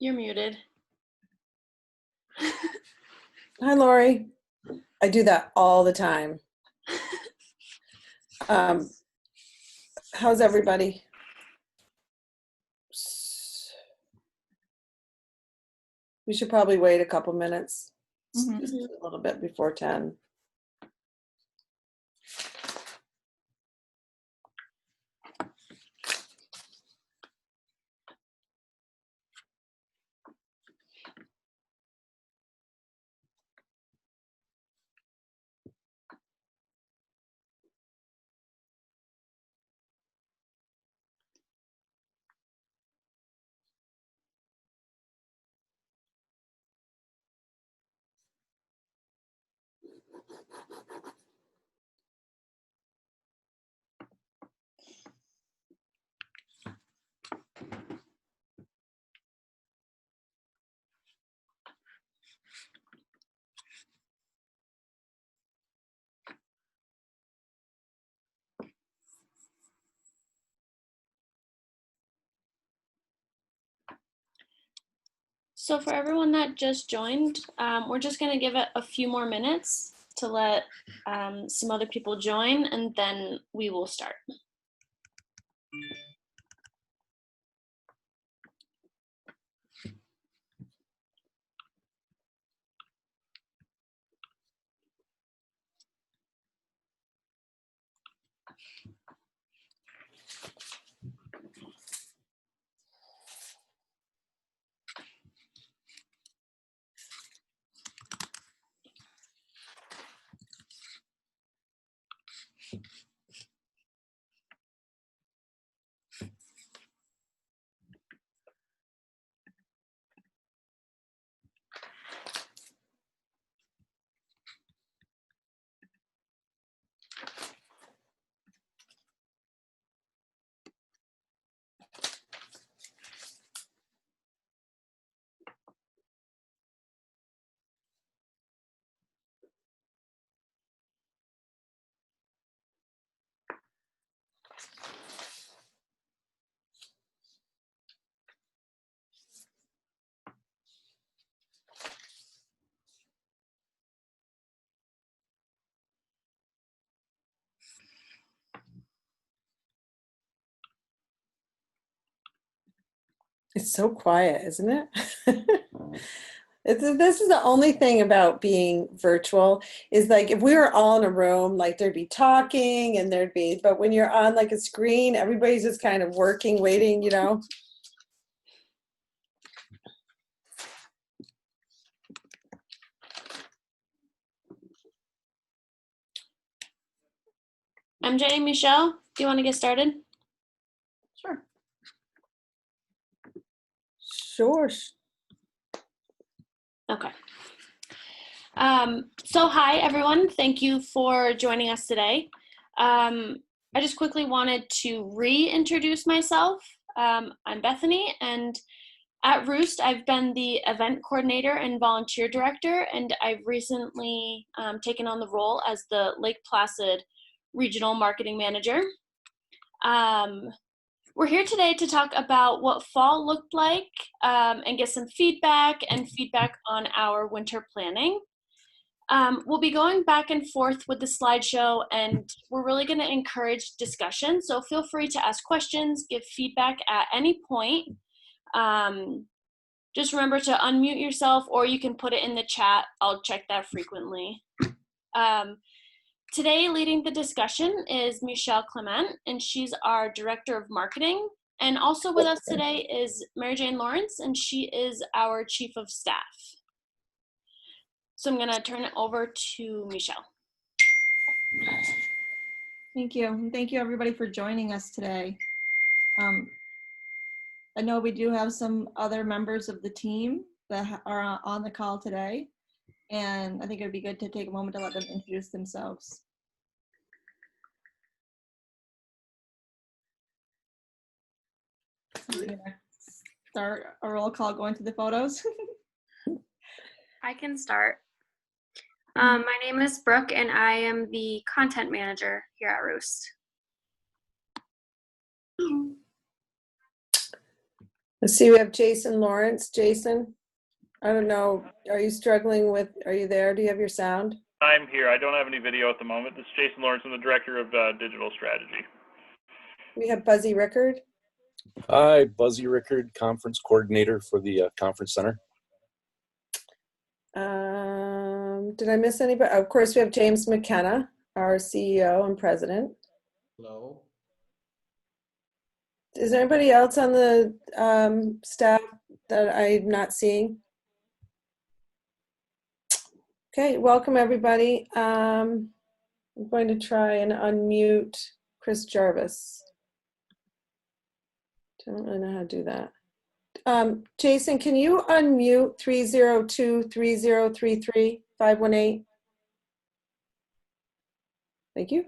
You're muted. Hi, Lori. I do that all the time. How's everybody? We should probably wait a couple minutes, just a little bit before 10. So for everyone that just joined, we're just going to give it a few more minutes to let some other people join, and then we will start. It's so quiet, isn't it? This is the only thing about being virtual is like if we were all in a room, like there'd be talking and but when you're on like a screen, everybody's just kind of working, waiting, you know? MJ and Michelle, do you want to get started? Sure. Sure. Okay. So hi, everyone. Thank you for joining us today. I just quickly wanted to reintroduce myself. I'm Bethany, and at Roost, I've been the event coordinator and volunteer director, and I've recently taken on the role as the Lake Placid regional marketing manager. We're here today to talk about what fall looked like and get some feedback on our winter planning. We'll be going back and forth with the slideshow, and we're really going to encourage discussion. So feel free to ask questions, give feedback at any point. Just remember to unmute yourself, or you can put it in the chat. I'll check that frequently. Today, leading the discussion is Michelle Clement, and she's our Director of Marketing. And also with us today is Mary Jane Lawrence, and she is our Chief of Staff. So I'm going to turn it over to Michelle. Thank you. And thank you everybody for joining us today. I know we do have some other members of the team that are on the call today, and I think it'd be good to take a moment to let them introduce themselves. So we're gonna start a roll call going to the photos. I can start. My name is Brooke, and I am the content manager here at Roost. Let's see, we have Jason Lawrence. Jason, I don't know, are you struggling with, are you there? Do you have your sound? I'm here. I don't have any video at the moment. This is Jason Lawrence. I'm the Director of Digital Strategy. We have Buzzy Rickard. Hi, Buzzy Rickard, Conference Coordinator for the Conference Center. Did I miss anybody? Of course, we have James McKenna, our CEO and President. Hello. Is there anybody else on the staff that I'm not seeing? Okay, welcome everybody. I'm going to try and unmute Chris Jarvis. Don't really know how to do that. Jason, can you unmute 302-3033-518? Thank you.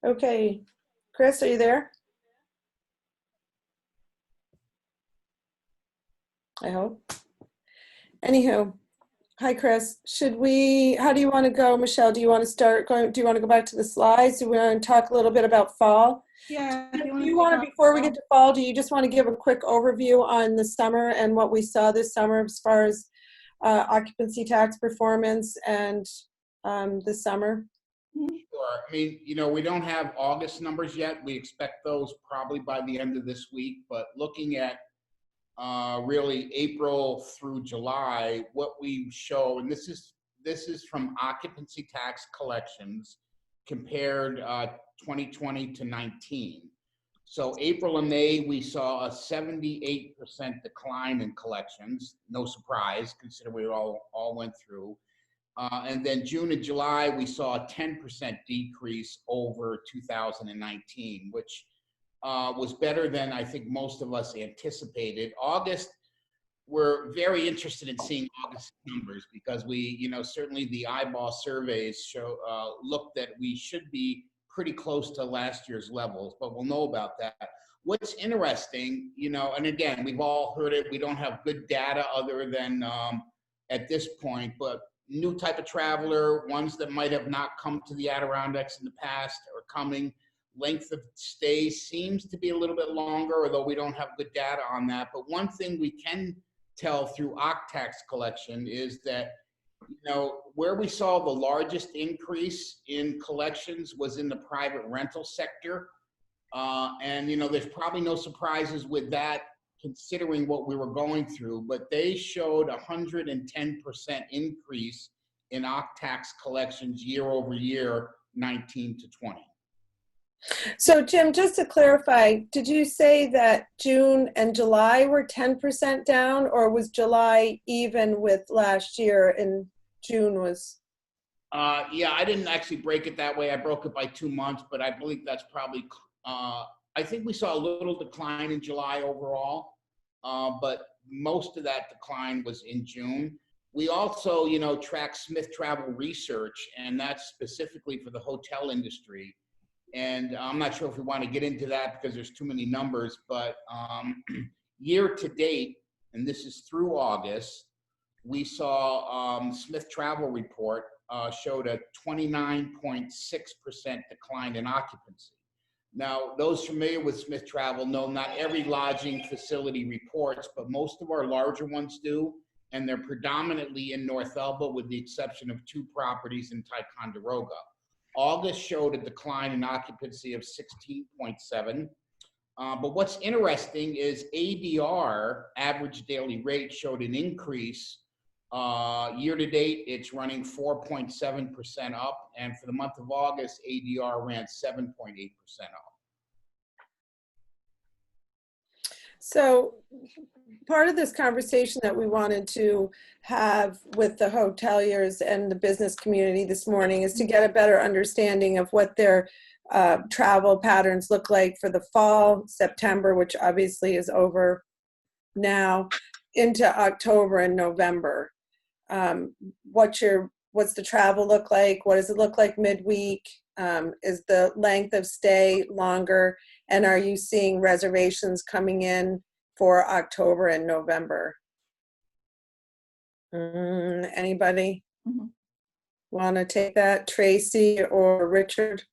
Okay, Chris, are you there? I hope. Anywho, hi Chris. Should we, how do you want to go? Michelle, do you want to start going, do you want to go back to the slides? Do we want to talk a little bit about fall? Yeah. Do you want to, before we get to fall, do you just want to give a quick overview on the summer and what we saw this summer as far as occupancy tax performance and this summer? Sure. I mean, you know, we don't have August numbers yet. We expect those probably by the end of this week, but looking at really April through July, what we show, and this is from occupancy tax collections compared 2020 to 19. So April and May, we saw a 78% decline in collections. No surprise, considering we all went through. And then June and July, we saw a 10% decrease over 2019, which was better than I think most of us anticipated. August, we're very interested in seeing August numbers because we, you know, certainly the eyeball surveys show look that we should be pretty close to last year's levels, but we'll know about that. What's interesting, you know, and again, we've all heard it, we don't have good data other than at this point, but new type of traveler, ones that might have not come to the Adirondacks in the past are coming. Length of stay seems to be a little bit longer, although we don't have good data on that. But one thing we can tell through OCTAX collection is that, you know, where we saw the largest increase in collections was in the private rental sector. And, you know, there's probably no surprises with that considering what we were going through, but they showed 110% increase in OCTAX collections year over year, 19 to 20. So Jim, just to clarify, did you say that June and July were 10% down, or was July even with last year and June was? Yeah, I didn't actually break it that way. I broke it by 2 months, but I believe that's probably, I think we saw a little decline in July overall, but most of that decline was in June. We also, you know, track Smith Travel Research, and that's specifically for the hotel industry. And I'm not sure if we want to get into that because there's too many numbers, but year to date, and this is through August, we saw Smith Travel report showed a 29.6% decline in occupancy. Now, those familiar with Smith Travel know not every lodging facility reports, but most of our larger ones do, and they're predominantly in North Elba with the exception of 2 properties in Ticonderoga. August showed a decline in occupancy of 16.7. But what's interesting is ADR, average daily rate, showed an increase. Year to date, it's running 4.7% up. And for the month of August, ADR ran 7.8% up. So part of this conversation that we wanted to have with the hoteliers and the business community this morning is to get a better understanding of what their travel patterns look like for the fall, September, which obviously is over now, into October and November. What's the travel look like? What does it look like midweek? Is the length of stay longer? And are you seeing reservations coming in for October and November? Anybody want to take that? Tracy or Richard?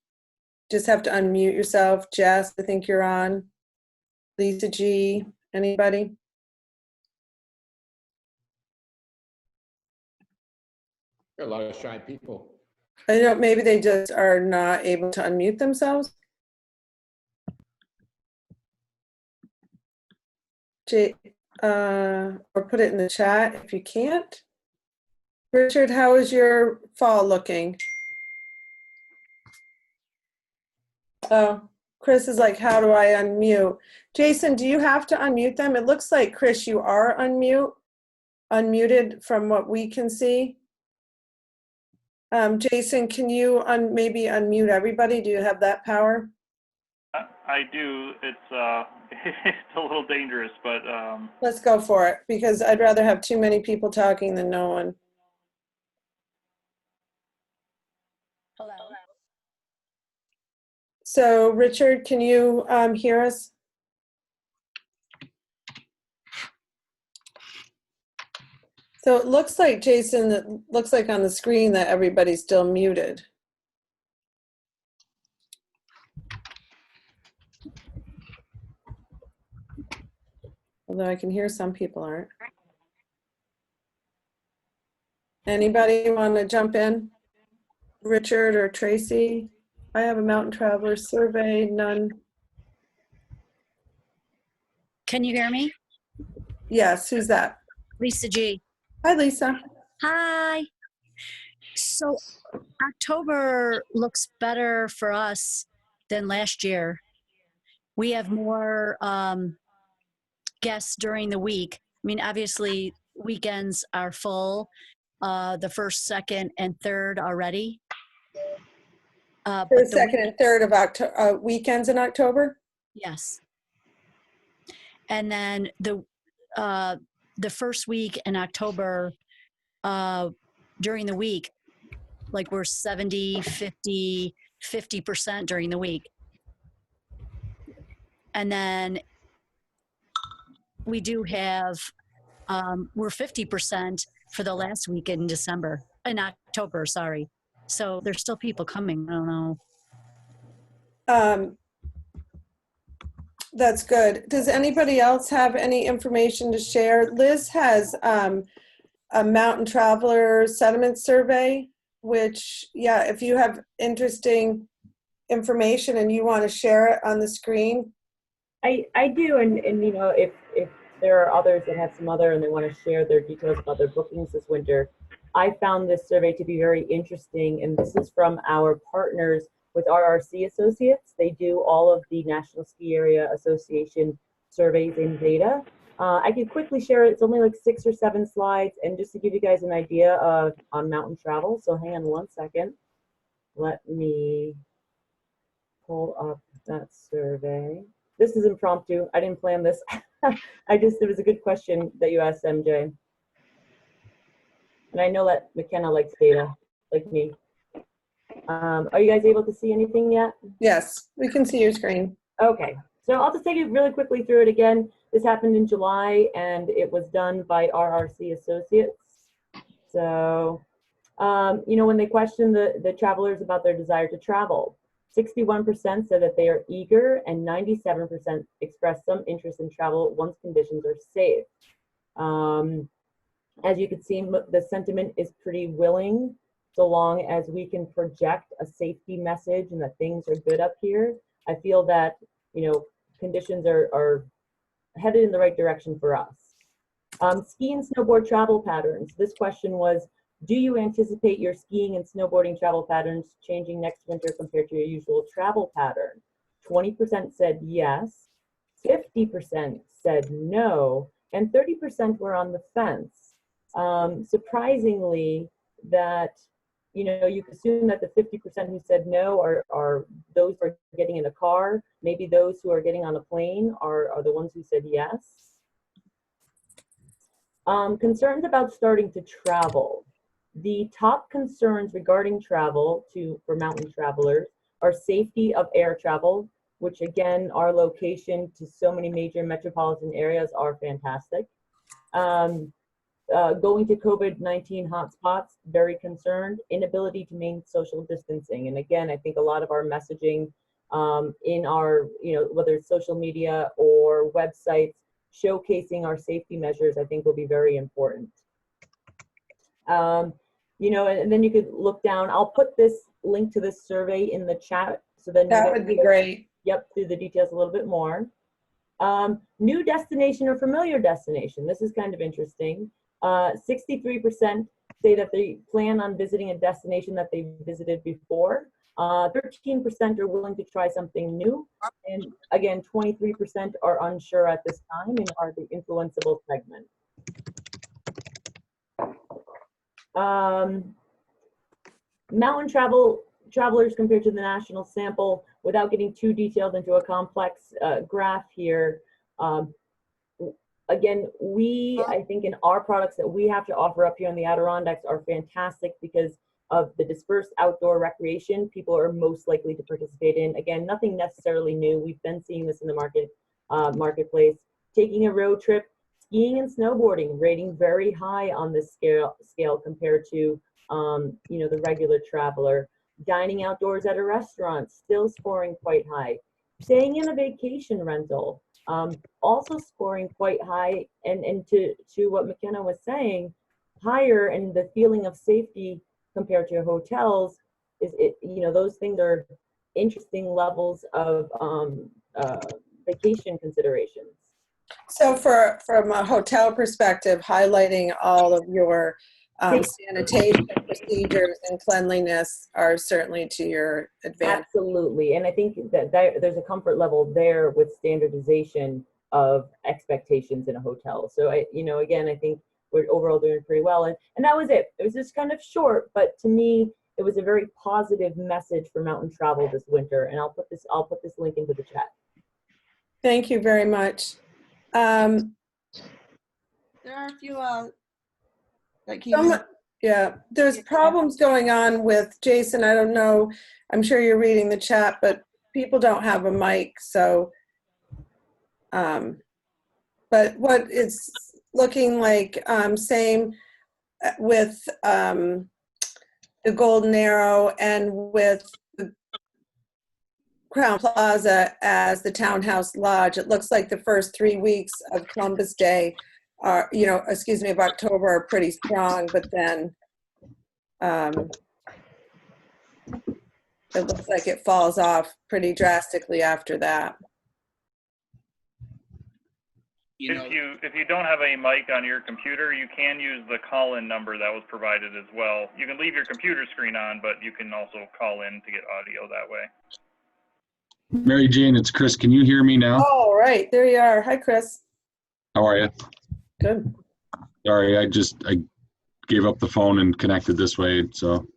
Just have to unmute yourself. Jess, I think you're on. Lisa G, anybody? There are a lot of shy people. I don't, maybe they just are not able to unmute themselves. Or put it in the chat if you can't. Richard, how is your fall looking? Oh, Chris is like, how do I unmute? Jason, do you have to unmute them? It looks like, Chris, you are unmuted from what we can see. Jason, can you maybe unmute everybody? Do you have that power? I do. It's it's a little dangerous, but Let's go for it, because I'd rather have too many people talking than no one. Hello. So Richard, can you hear us? So it looks like, Jason, it looks like on the screen that everybody's still muted. Although I can hear some people aren't. Anybody want to jump in? Richard or Tracy? I have a mountain traveler survey, none. Can you hear me? Yes, who's that? Lisa G. Hi, Lisa. Hi. So October looks better for us than last year. We have more guests during the week. I mean, obviously, weekends are full, the first, second, and third already. First, second, and third of October, weekends in October? Yes. And then the first week in October, during the week, like we're 70, 50, 50% during the week. And then we do have, we're 50% for the last week in October, sorry. So there's still people coming, I don't know. That's good. Does anybody else have any information to share? Liz has a mountain traveler sediment survey, which, yeah, if you have interesting information and you want to share it on the screen. I do, and you know, if there are others that have some other and they want to share their details about their bookings this winter, I found this survey to be very interesting, and this is from our partners with RRC Associates. They do all of the National Ski Area Association surveys and data. I can quickly share it. It's only like 6 or 7 slides, and just to give you guys an idea of on mountain travel. So hang on one second. Let me pull up that survey. This is impromptu. I didn't plan this. It was a good question that you asked, MJ. And I know that McKenna likes data, like me. Are you guys able to see anything yet? Yes, we can see your screen. Okay, so I'll just take you really quickly through it again. This happened in July, and it was done by RRC Associates. So, you know, when they questioned the travelers about their desire to travel, 61% said that they are eager, and 97% expressed some interest in travel once conditions are safe. As you can see, the sentiment is pretty willing, so long as we can project a safety message and that things are good up here. I feel that, you know, conditions are headed in the right direction for us. Ski and snowboard travel patterns. This question was, do you anticipate your skiing and snowboarding travel patterns changing next winter compared to your usual travel pattern? 20% said yes, 50% said no, and 30% were on the fence. Surprisingly, that, you know, you assume that the 50% who said no are those who are getting in a car. Maybe those who are getting on a plane are the ones who said yes. Concerns about starting to travel. The top concerns regarding travel for mountain travelers are safety of air travel, which again, our location to so many major metropolitan areas are fantastic. Going to COVID-19 hotspots, very concerned. Inability to maintain social distancing. And again, I think a lot of our messaging in our, you know, whether it's social media or websites, showcasing our safety measures, I think will be very important. you know, and then you could look down. I'll put this link to this survey in the chat, so then That would be great. Yep, through the details a little bit more. New destination or familiar destination. This is kind of interesting. 63% say that they plan on visiting a destination that they visited before. 13% are willing to try something new. And again, 23% are unsure at this time and are the influenceable segment. Mountain travelers compared to the national sample, without getting too detailed into a complex graph here. Again, I think in our products that we have to offer up here in the Adirondacks are fantastic because of the dispersed outdoor recreation people are most likely to participate in. Again, nothing necessarily new. We've been seeing this in the marketplace. Taking a road trip, skiing and snowboarding, rating very high on this scale compared to you know, the regular traveler. Dining outdoors at a restaurant, still scoring quite high. Staying in a vacation rental, also scoring quite high. And to what McKenna was saying, higher, and the feeling of safety compared to hotels is, you know, those things are interesting levels of vacation considerations. So from a hotel perspective, highlighting all of your sanitation procedures and cleanliness are certainly to your advantage. Absolutely. And I think that there's a comfort level there with standardization of expectations in a hotel. So you know, again, I think we're overall doing pretty well. And that was it. It was just kind of short, but to me, it was a very positive message for mountain travel this winter. And I'll put this link into the chat. Thank you very much. There are a few that came in. Yeah, there's problems going on with Jason. I don't know. I'm sure you're reading the chat, but people don't have a mic. So, but what it's looking like, same with the Golden Arrow and with the Crown Plaza as the Townhouse Lodge. It looks like the first 3 weeks of Columbus Day are, you know, excuse me, of October are pretty strong, but then it looks like it falls off pretty drastically after that. If you don't have a mic on your computer, you can use the call-in number that was provided as well. You can leave your computer screen on, but you can also call in to get audio that way. Mary Jane, it's Chris. Can you hear me now? All right, there you are. Hi, Chris. How are you? Good. Sorry, I gave up the phone and connected this way. So,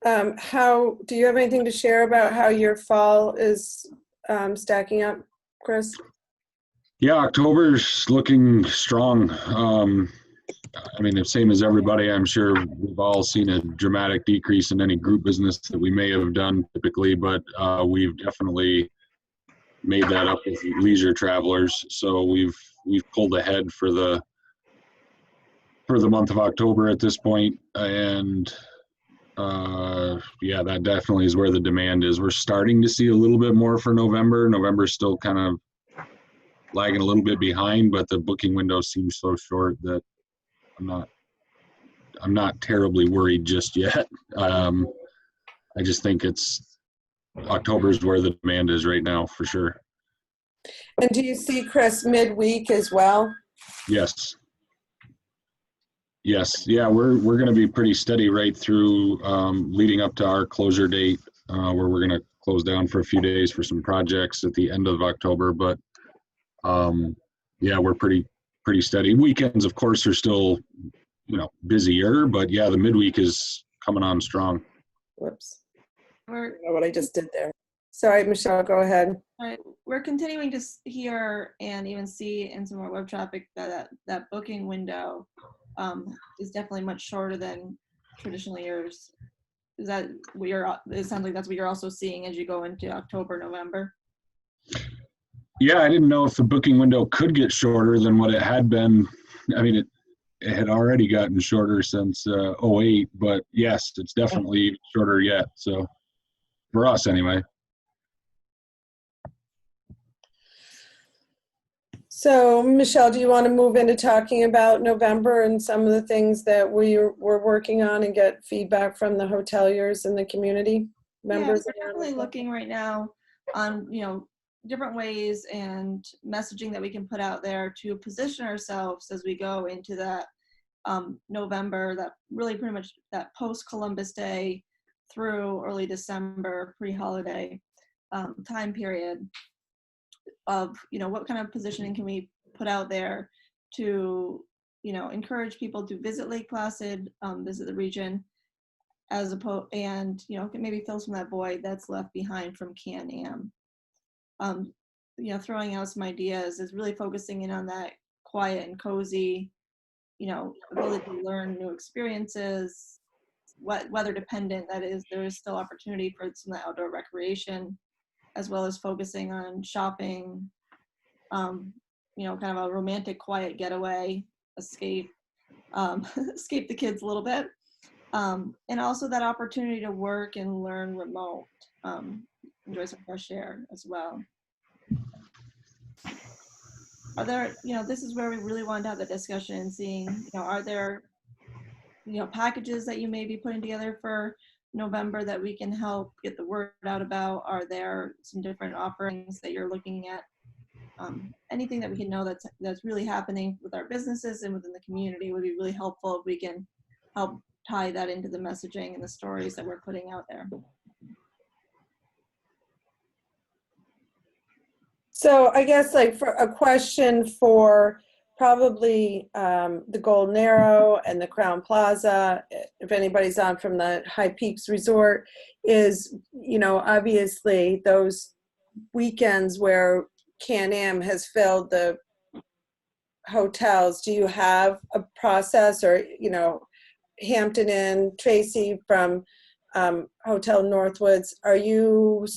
how do you have anything to share about how your fall is stacking up, Chris? yeah, October's looking strong. I mean, the same as everybody, I'm sure we've all seen a dramatic decrease in any group business that we may have done typically, but we've definitely made that up with leisure travelers. So we've pulled ahead for the month of October at this point, and yeah, that definitely is where the demand is. We're starting to see a little bit more for November. November's still kind of lagging a little bit behind, but the booking window seems so short that I'm not terribly worried just yet. I just think October's where the demand is right now for sure. And do you see, Chris, midweek as well? Yes. Yeah, we're going to be pretty steady right through leading up to our closure date, where we're going to close down for a few days for some projects at the end of October. But yeah, we're pretty steady. Weekends, of course, are still, you know, busier, but yeah, the midweek is coming on strong. Whoops. I don't know what I just did there. Sorry, Michelle, go ahead. All right, we're continuing to hear and even see in some of our web traffic that booking window is definitely much shorter than traditional years. Is that what it sounds like that's what you're also seeing as you go into October, November? Yeah, I didn't know if the booking window could get shorter than what it had been. I mean, it had already gotten shorter since 08, but yes, it's definitely shorter yet. So for us anyway. So, Michelle, do you want to move into talking about November and some of the things that we're working on and get feedback from the hoteliers and the community members? Yeah, we're definitely looking right now on, different ways and messaging that we can put out there to position ourselves as we go into that November, that really pretty much that post-Columbus Day through early December pre-holiday time period of, what kind of positioning can we put out there to, encourage people to visit Lake Placid, visit the region, as opposed, and, maybe fill some of that void that's left behind from Can-Am. Throwing out some ideas is really focusing in on that quiet and cozy, ability to learn new experiences, weather dependent, that is, there is still opportunity for some of the outdoor recreation, as well as focusing on shopping, kind of a romantic quiet getaway, escape, escape the kids a little bit. And also that opportunity to work and learn remote, enjoy some fresh air as well. Are there, this is where we really wanted to have the discussion and seeing, are there, packages that you may be putting together for November that we can help get the word out about? Are there some different offerings that you're looking at? Anything that we can know that's really happening with our businesses and within the community would be really helpful if we can help tie that into the messaging and the stories that we're putting out there. So I guess for a question for probably the Golden Arrow and the Crown Plaza, if anybody's on from the High Peaks Resort, is, obviously those weekends where Can-Am has filled the hotels, do you have a process, or, Hampton Inn, Tracy from Hotel Northwoods,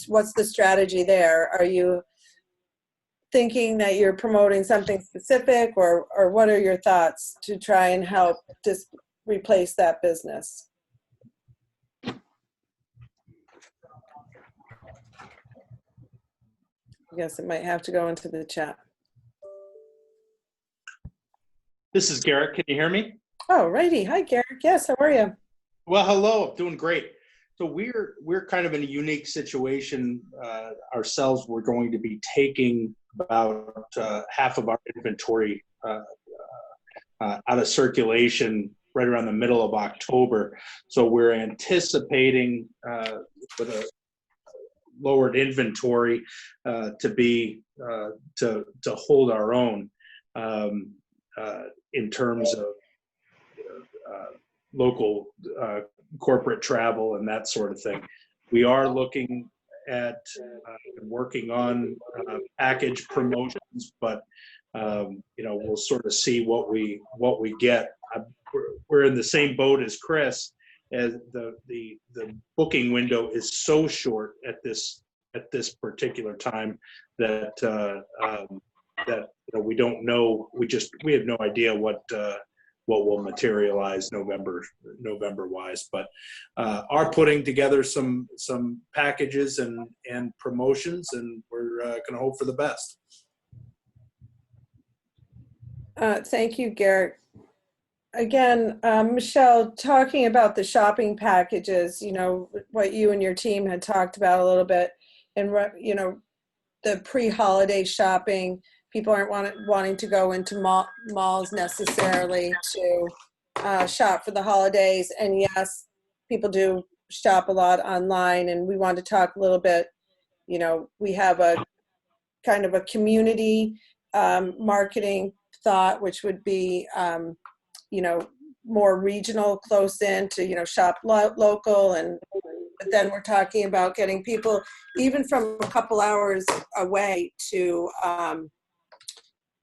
what's the strategy there? Are you thinking that you're promoting something specific, or what are your thoughts to try and help just replace that business? I guess it might have to go into the chat. This is Garrett. Can you hear me? Oh, righty. Hi, Garrett. Yes, how are you? Well, hello. Doing great. So we're kind of in a unique situation ourselves. We're going to be taking about half of our inventory out of circulation right around the middle of October. So we're anticipating with a lowered inventory to hold our own in terms of local corporate travel and that sort of thing. We are looking at working on package promotions, but we'll sort of see what we get. We're in the same boat as Chris, as the booking window is so short at this particular time that we don't know. We have no idea what will materialize November wise, but are putting together some packages and promotions, and we're going to hope for the best. Thank you, Garrett. Again, Michelle, talking about the shopping packages, what you and your team had talked about a little bit, and the pre-holiday shopping. People aren't wanting to go into malls necessarily to shop for the holidays. And yes, people do shop a lot online, and we want to talk a little bit, we have a kind of a community marketing thought, which would be, more regional, close in to, shop local. But then we're talking about getting people even from a couple hours away to,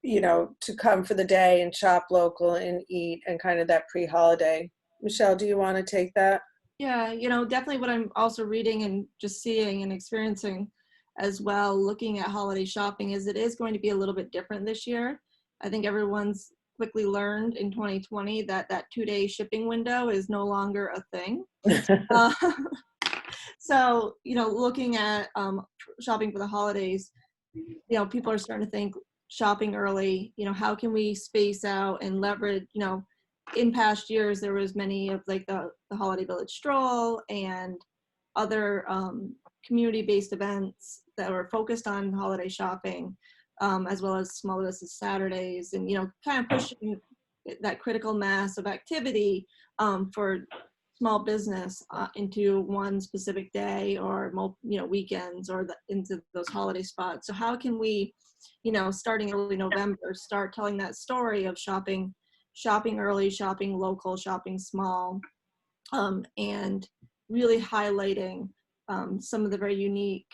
to come for the day and shop local and eat, and kind of that pre-holiday. Michelle, do you want to take that? Yeah, definitely what I'm also reading and just seeing and experiencing as well, looking at holiday shopping, is it is going to be a little bit different this year. I think everyone's quickly learned in 2020 that 2-day shipping window is no longer a thing. So, looking at shopping for the holidays, people are starting to think, shopping early, how can we space out and leverage, in past years, there was many of like the Holiday Village Stroll and other community-based events that were focused on holiday shopping, as well as Small Business Saturdays, and kind of pushing that critical mass of activity for small business into one specific day or weekends or into those holiday spots. So how can we, starting early November, start telling that story of shopping early, shopping local, shopping small, and really highlighting some of the very unique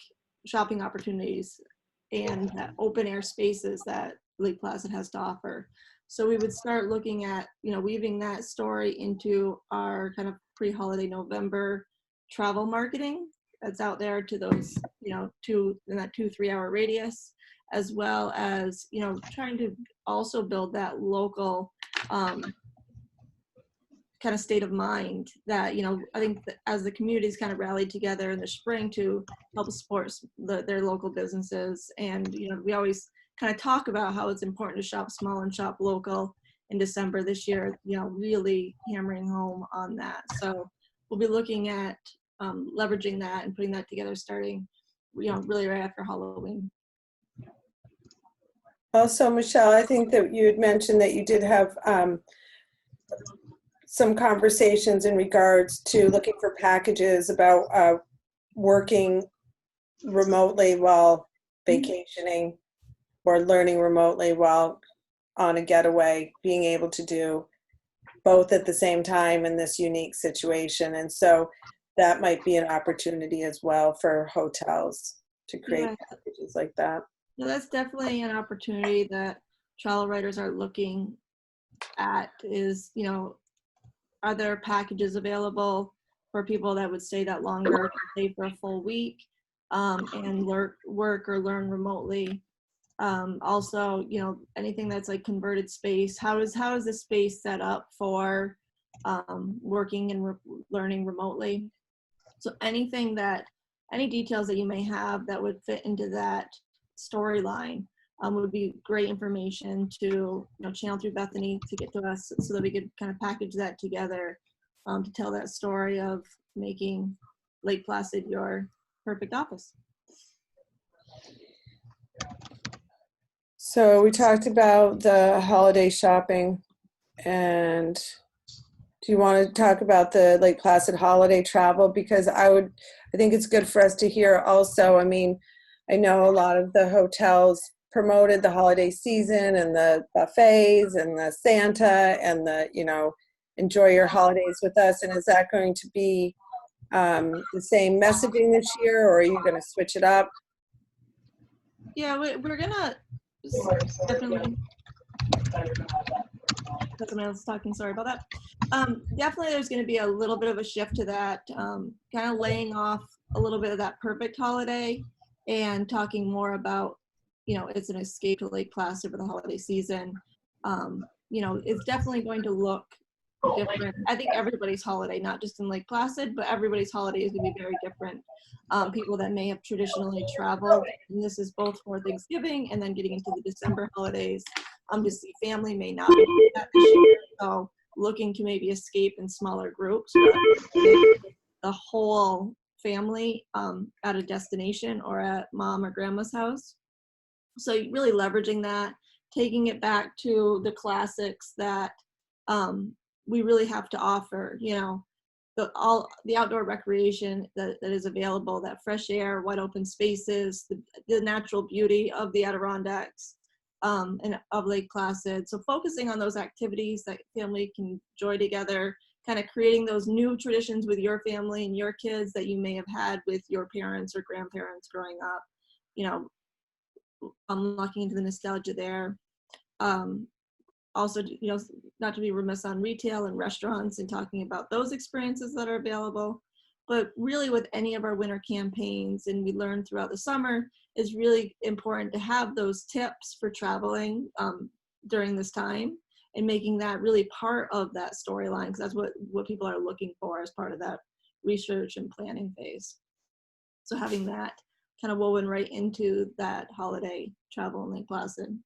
shopping opportunities and open air spaces that Lake Placid has to offer. So we would start looking at, weaving that story into our kind of pre-holiday November travel marketing that's out there to those, in that 2-3 hour radius, as well as, trying to also build that local kind of state of mind that, I think that as the communities kind of rallied together in the spring to help support their local businesses. And, we always kind of talk about how it's important to shop small and shop local. In December this year, really hammering home on that. So we'll be looking at leveraging that and putting that together starting, really right after Halloween. Also, Michelle, I think that you had mentioned that you did have some conversations in regards to looking for packages about working remotely while vacationing or learning remotely while on a getaway, being able to do both at the same time in this unique situation. And so that might be an opportunity as well for hotels to create packages like that. No, that's definitely an opportunity that travel writers are looking at is, are there packages available for people that would stay that longer, stay for a full week, and work or learn remotely? Also, anything that's like converted space, how is the space set up for working and learning remotely? So any details that you may have that would fit into that storyline would be great information to channel through Bethany to get to us so that we could kind of package that together to tell that story of making Lake Placid your perfect office. So we talked about the holiday shopping, and do you want to talk about the Lake Placid holiday travel? Because I think it's good for us to hear also. I mean, I know a lot of the hotels promoted the holiday season and the buffets and the Santa and the, enjoy your holidays with us. And is that going to be the same messaging this year, or are you going to switch it up? Yeah, we're gonna definitely. Someone else talking. Sorry about that. Definitely, there's going to be a little bit of a shift to that, kind of laying off a little bit of that perfect holiday, and talking more about, it's an escape to Lake Placid for the holiday season. It's definitely going to look different. I think everybody's holiday, not just in Lake Placid, but everybody's holiday is going to be very different. People that may have traditionally traveled, and this is both for Thanksgiving and then getting into the December holidays, to see family may not be that this year. So looking to maybe escape in smaller groups, the whole family at a destination or at mom or grandma's house. So really leveraging that, taking it back to the classics that we really have to offer, the outdoor recreation that is available, that fresh air, wide open spaces, the natural beauty of the Adirondacks and of Lake Placid. So focusing on those activities that family can enjoy together, kind of creating those new traditions with your family and your kids that you may have had with your parents or grandparents growing up, looking into the nostalgia there. Also, not to be remiss on retail and restaurants and talking about those experiences that are available, but really with any of our winter campaigns, and we learned throughout the summer, is really important to have those tips for traveling during this time and making that really part of that storyline, because that's what people are looking for as part of that research and planning phase. So having that kind of woven right into that holiday travel in Lake Placid.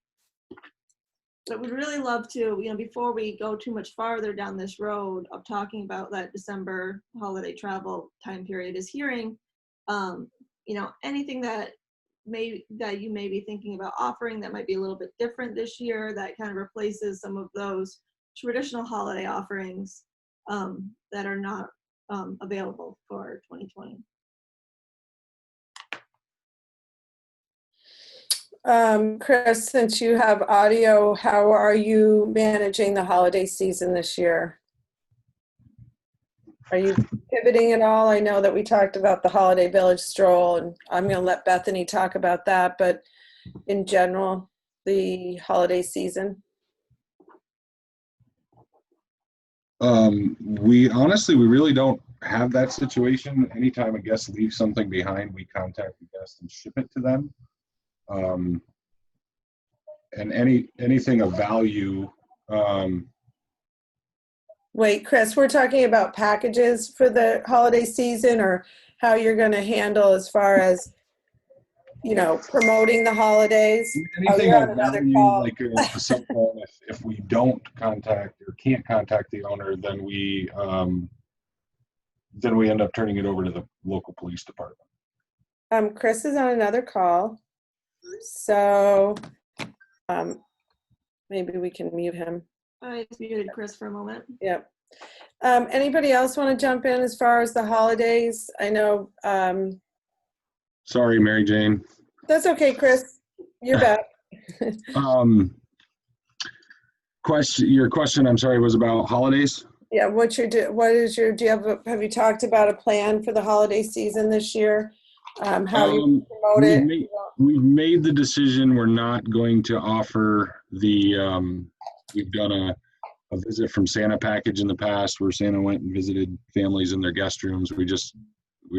I would really love to, before we go too much farther down this road of talking about that December holiday travel time period, is hearing, anything that you may be thinking about offering that might be a little bit different this year, that kind of replaces some of those traditional holiday offerings that are not available for 2020. Chris, since you have audio, how are you managing the holiday season this year? Are you pivoting at all? I know that we talked about the Holiday Village stroll, and I'm going to let Bethany talk about that, but in general, the holiday season? We really don't have that situation. Anytime a guest leaves something behind, we contact the guest and ship it to them. And anything of value. Wait, Chris, we're talking about packages for the holiday season, or how you're going to handle as far as, promoting the holidays? Anything of value, like a cell phone, if we don't contact or can't contact the owner, then we end up turning it over to the local police department. Chris is on another call, so maybe we can mute him. I just muted Chris for a moment. Yep. Anybody else want to jump in as far as the holidays? I know. Sorry, Mary Jane. That's okay, Chris. You're back. Your question, I'm sorry, was about holidays? Yeah. Do you talked about a plan for the holiday season this year? How you promote it? We've made the decision we're not going to offer we've done a visit from Santa package in the past, where Santa went and visited families in their guest rooms. We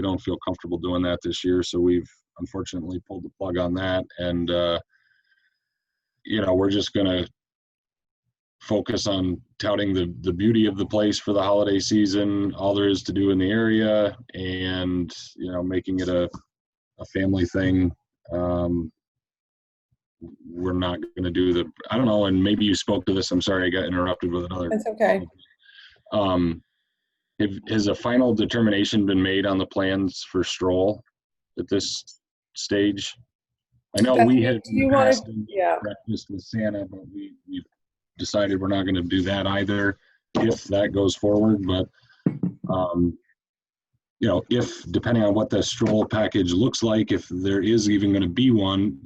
don't feel comfortable doing that this year, so we've unfortunately pulled the plug on that. And we're just going to focus on touting the beauty of the place for the holiday season, all there is to do in the area, and making it a family thing. We're not going to do I don't know, and maybe you spoke to this, I'm sorry I got interrupted with another. That's okay. Has a final determination been made on the plans for stroll at this stage? I know we had breakfast with Santa, but we've decided we're not going to do that either if that goes forward. But if, depending on what the stroll package looks like, if there is even going to be one,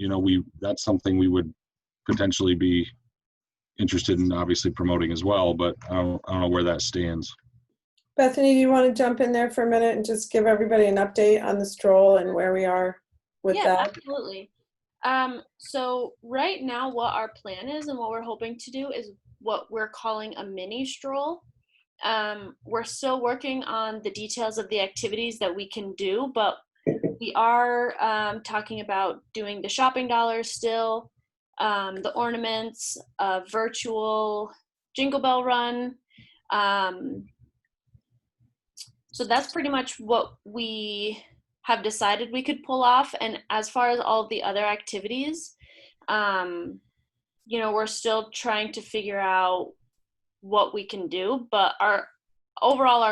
that's something we would potentially be interested in obviously promoting as well, but I don't know where that stands. Bethany, do you want to jump in there for a minute and just give everybody an update on the stroll and where we are with that? Yeah, absolutely. So right now what our plan is and what we're hoping to do is what we're calling a mini stroll. We're still working on the details of the activities that we can do, but we are talking about doing the shopping dollars still, the ornaments, virtual jingle bell run. So that's pretty much what we have decided we could pull off. And as far as all the other activities, we're still trying to figure out what we can do, but our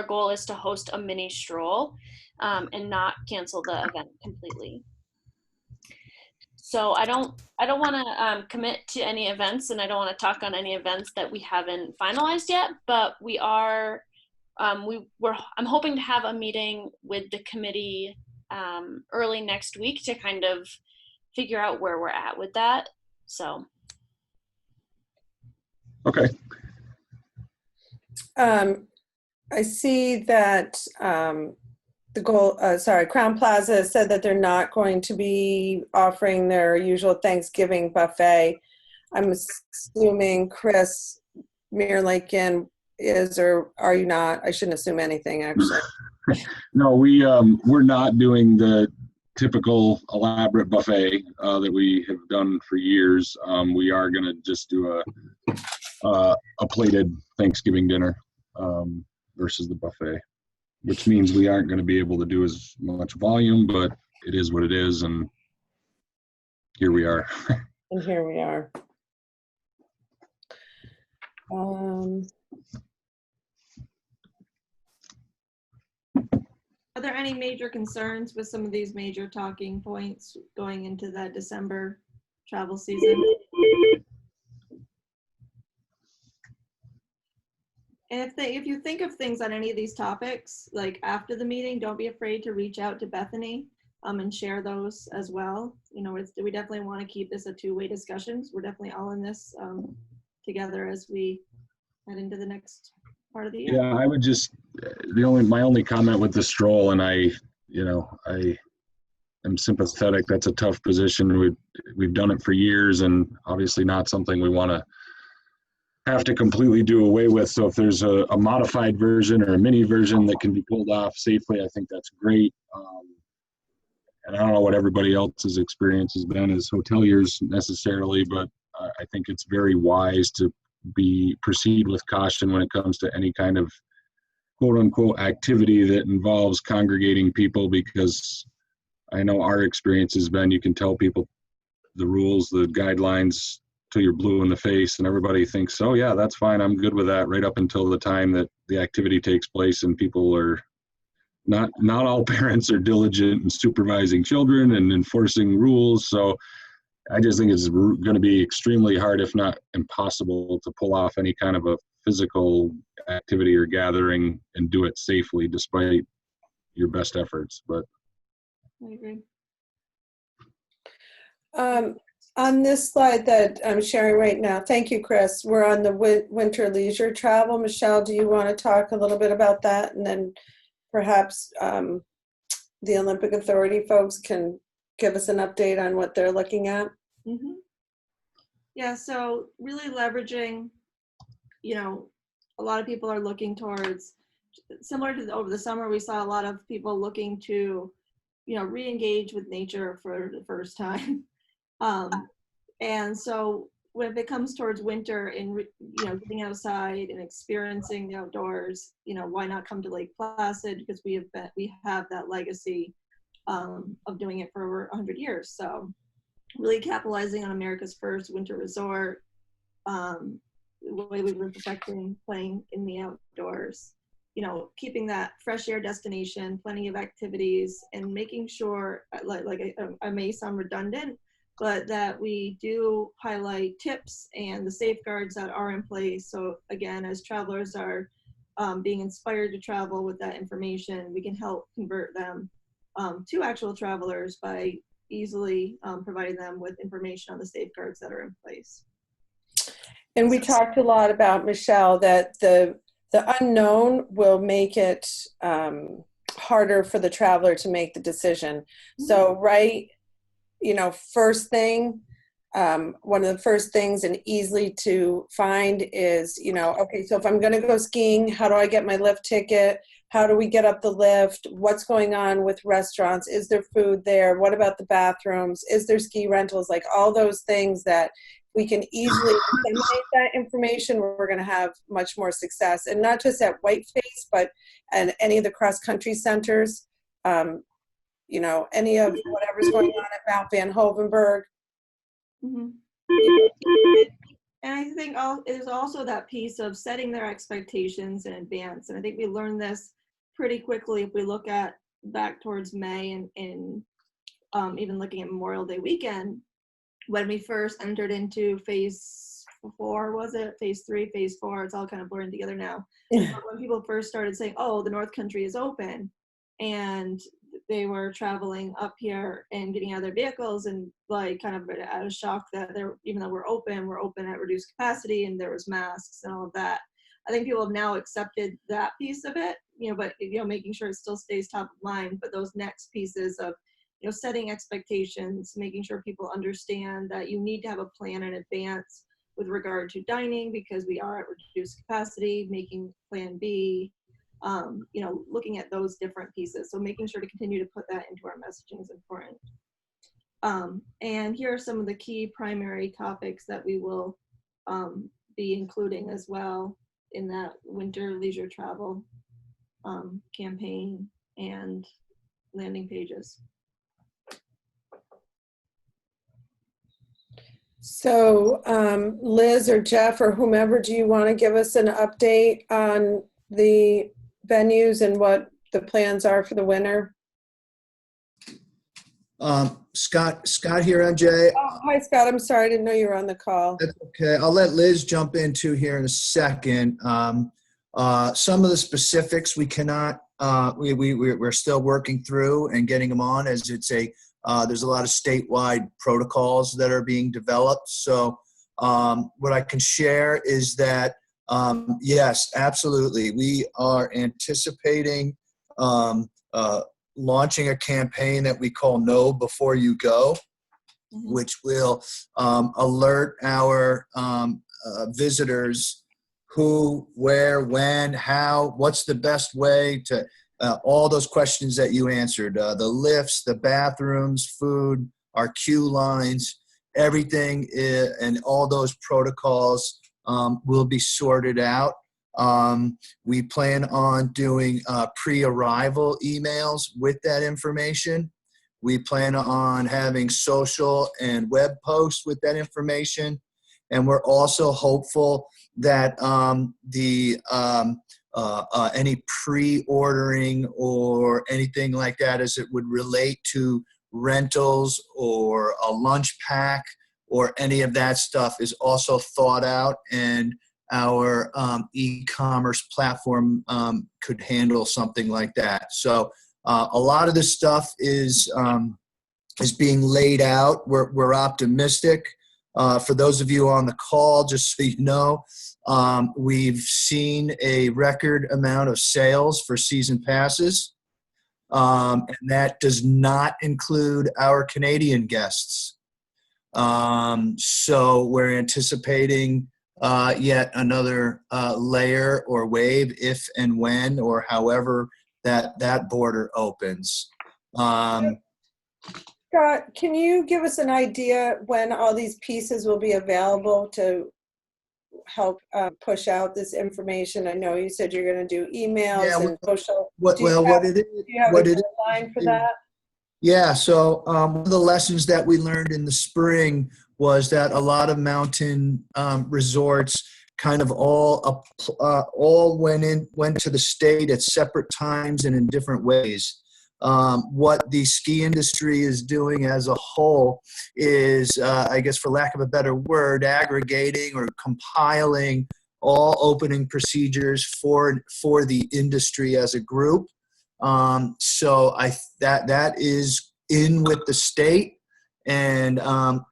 goal is to host a mini stroll and not cancel the event completely. So I don't want to commit to any events, and I don't want to talk on any events that we haven't finalized yet, but we are I'm hoping to have a meeting with the committee early next week to kind of figure out where we're at with that. So. Okay. I see that Crown Plaza said that they're not going to be offering their usual Thanksgiving buffet. I'm assuming, Chris, Mirror Lake Inn is, or are you not? I shouldn't assume anything, actually. No, we're not doing the typical elaborate buffet that we have done for years. We are going to just do a plated Thanksgiving dinner versus the buffet, which means we aren't going to be able to do as much volume, but it is what it is, and here we are. And here we are. Um, Are there any major concerns with some of these major talking points going into that December travel season? And if you think of things on any of these topics, like after the meeting, don't be afraid to reach out to Bethany and share those as well. You know, we definitely want to keep this a two-way discussions. We're definitely all in this together as we head into the next part of the year. Yeah, I would just, my only comment with the stroll, and I am sympathetic. That's a tough position. We've done it for years, and obviously not something we want to have to completely do away with. So if there's a modified version or a mini version that can be pulled off safely, I think that's great. And I don't know what everybody else's experience has been as hoteliers necessarily, but I think it's very wise to proceed with caution when it comes to any kind of quote unquote activity that involves congregating people, because I know our experience has been, you can tell people the rules, the guidelines till you're blue in the face, and everybody thinks, oh yeah, that's fine, I'm good with that, right up until the time that the activity takes place, and people are not all parents are diligent in supervising children and enforcing rules. So I just think it's going to be extremely hard, if not impossible, to pull off any kind of a physical activity or gathering and do it safely despite your best efforts. But I agree. On this slide that I'm sharing right now, thank you, Chris. We're on the winter leisure travel. Michelle, do you want to talk a little bit about that? And then perhaps the Olympic Authority folks can give us an update on what they're looking at. Mm-hmm. Yeah, so really leveraging, you know, a lot of people are looking towards, similar to over the summer, we saw a lot of people looking to, you know, re-engage with nature for the first time. And so when it comes towards winter and, you know, getting outside and experiencing the outdoors, you know, why not come to Lake Placid? Because we have that legacy of doing it for over 100 years. So really capitalizing on America's first winter resort, the way we've been perfecting playing in the outdoors, you know, keeping that fresh air destination, plenty of activities, and making sure, I may sound redundant, but that we do highlight tips and the safeguards that are in place. So again, as travelers are being inspired to travel with that information, we can help convert them to actual travelers by easily providing them with information on the safeguards that are in place. And we talked a lot about, Michelle, that the unknown will make it harder for the traveler to make the decision. So, right, you know, first thing, one of the first things and easily to find is, you know, okay, so if I'm going to go skiing, how do I get my lift ticket? How do we get up the lift? What's going on with restaurants? Is there food there? What about the bathrooms? Is there ski rentals? Like all those things that we can easily disseminate that information, we're going to have much more success. And not just at Whiteface, but at any of the cross-country centers, you know, any of whatever's going on at Mount Van Hovenberg. Mm-hmm. And I think there's also that piece of setting their expectations in advance. And I think we learned this pretty quickly if we look at back towards May and even looking at Memorial Day weekend, when we first entered into phase 4, was it? Phase 3, phase 4, it's all kind of blurring together now. But when people first started saying, oh, the North Country is open, and they were traveling up here and getting out of their vehicles and like kind of out of shock that even though we're open at reduced capacity and there was masks and all of that. I think people have now accepted that piece of it, you know, but, you know, making sure it still stays top of mind, but those next pieces of, you know, setting expectations, making sure people understand that you need to have a plan in advance with regard to dining because we are at reduced capacity, making plan B, you know, looking at those different pieces. So making sure to continue to put that into our messaging is important. And here are some of the key primary topics that we will be including as well in that winter leisure travel campaign and landing pages. So Liz or Jeff or whomever, do you want to give us an update on the venues and what the plans are for the winter? Scott here, MJ. Oh, hi, Scott. I'm sorry. I didn't know you were on the call. That's okay. I'll let Liz jump into here in a second. Some of the specifics we cannot, we're still working through and getting them on, as it's there's a lot of statewide protocols that are being developed. So what I can share is that, yes, absolutely. We are anticipating launching a campaign that we call Know Before You Go, which will alert our visitors who, where, when, how, what's the best way to, all those questions that you answered, the lifts, the bathrooms, food, our queue lines, everything and all those protocols will be sorted out. We plan on doing pre-arrival emails with that information. We plan on having social and web posts with that information. And we're also hopeful that any pre-ordering or anything like that as it would relate to rentals or a lunch pack or any of that stuff is also thought out, and our e-commerce platform could handle something like that. So a lot of this stuff is being laid out. We're optimistic. For those of you on the call, just so you know, we've seen a record amount of sales for season passes. And that does not include our Canadian guests. So we're anticipating yet another layer or wave if and when or however that border opens. Scott, can you give us an idea when all these pieces will be available to help push out this information? I know you said you're going to do emails and social. Do you have a deadline for that? Yeah, so one of the lessons that we learned in the spring was that a lot of mountain resorts kind of all went to the state at separate times and in different ways. What the ski industry is doing as a whole is, I guess for lack of a better word, aggregating or compiling all opening procedures for the industry as a group. So that is in with the state, and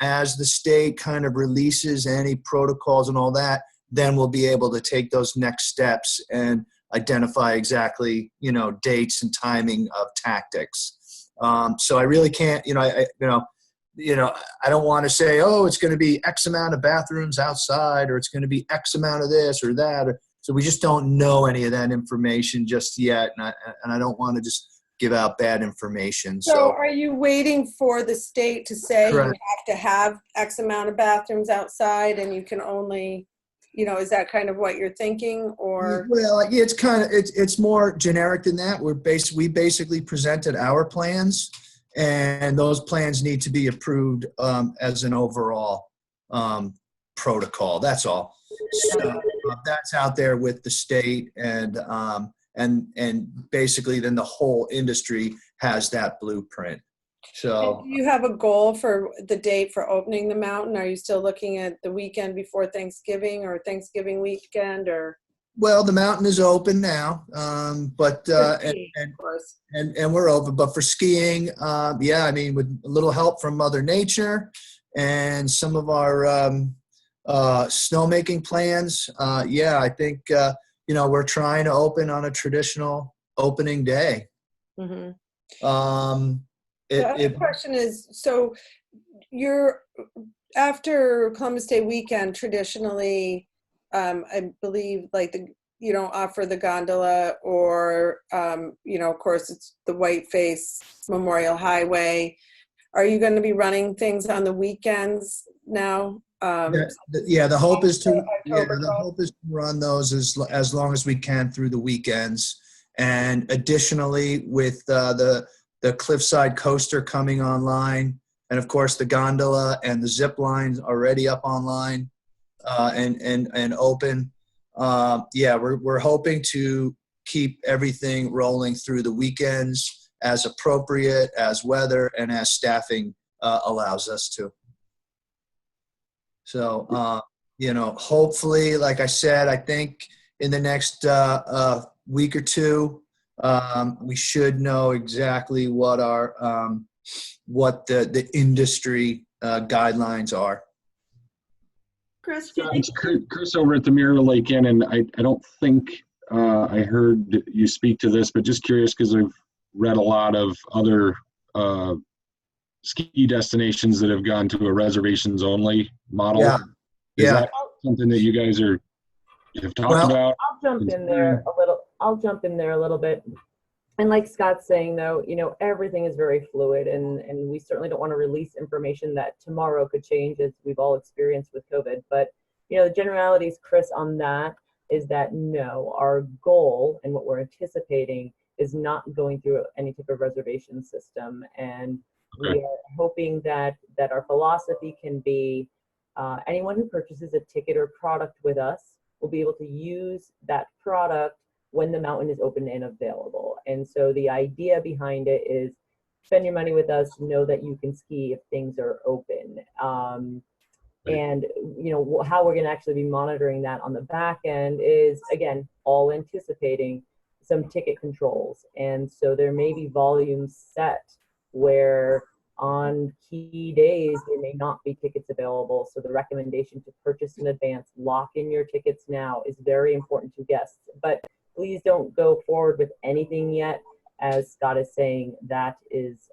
as the state kind of releases any protocols and all that, then we'll be able to take those next steps and identify exactly, dates and timing of tactics. So I really can't, I don't want to say, oh, it's going to be X amount of bathrooms outside, or it's going to be X amount of this or that. So we just don't know any of that information just yet, and I don't want to just give out bad information. So are you waiting for the state to say Correct. You have to have X amount of bathrooms outside and you can only, is that kind of what you're thinking? Or well, it's more generic than that. We basically presented our plans, and those plans need to be approved as an overall protocol. That's all. So that's out there with the state, and basically then the whole industry has that blueprint. So do you have a goal for the date for opening the mountain? Are you still looking at the weekend before Thanksgiving or Thanksgiving weekend, or? Well, the mountain is open now, but skiing, of course. and we're open. But for skiing, with a little help from Mother Nature and some of our snowmaking plans, I think we're trying to open on a traditional opening day. Mm-hmm. The other question is, so you're after Columbus Day weekend, traditionally, I believe you don't offer the gondola or, of course it's the Whiteface Memorial Highway. Are you going to be running things on the weekends now? The hope is to run those as long as we can through the weekends. And additionally, with the Cliffside Coaster coming online, And of course, the gondola and the zip lines already up online and open. Yeah, we're hoping to keep everything rolling through the weekends as appropriate, as weather and as staffing allows us to. So, hopefully, like I said, I think in the next week or two, we should know exactly what what the industry guidelines are. Chris, do you think? It's Chris over at the Mirror Lake Inn, and I don't think I heard you speak to this, but just curious because I've read a lot of other ski destinations that have gone to a reservations only model. Yeah. Is Yeah. that something that you guys have talked Well, about? I'll jump in there a little bit. And like Scott's saying, though, everything is very fluid, and we certainly don't want to release information that tomorrow could change, as we've all experienced with COVID. But, the generalities, Chris, on that is that no, our goal and what we're anticipating is not going through any type of reservation system. And we are hoping that our philosophy can be anyone who purchases a ticket or product with us will be able to use that product when the mountain is open and available. And so the idea behind it is spend your money with us, know that you can ski if things are open. And how we're going to actually be monitoring that on the back end is, again, all anticipating some ticket controls. And so there may be volumes set where on key days there may not be tickets available. So the recommendation to purchase in advance, lock in your tickets now, is very important to guests. But please don't go forward with anything yet. As Scott is saying, that is,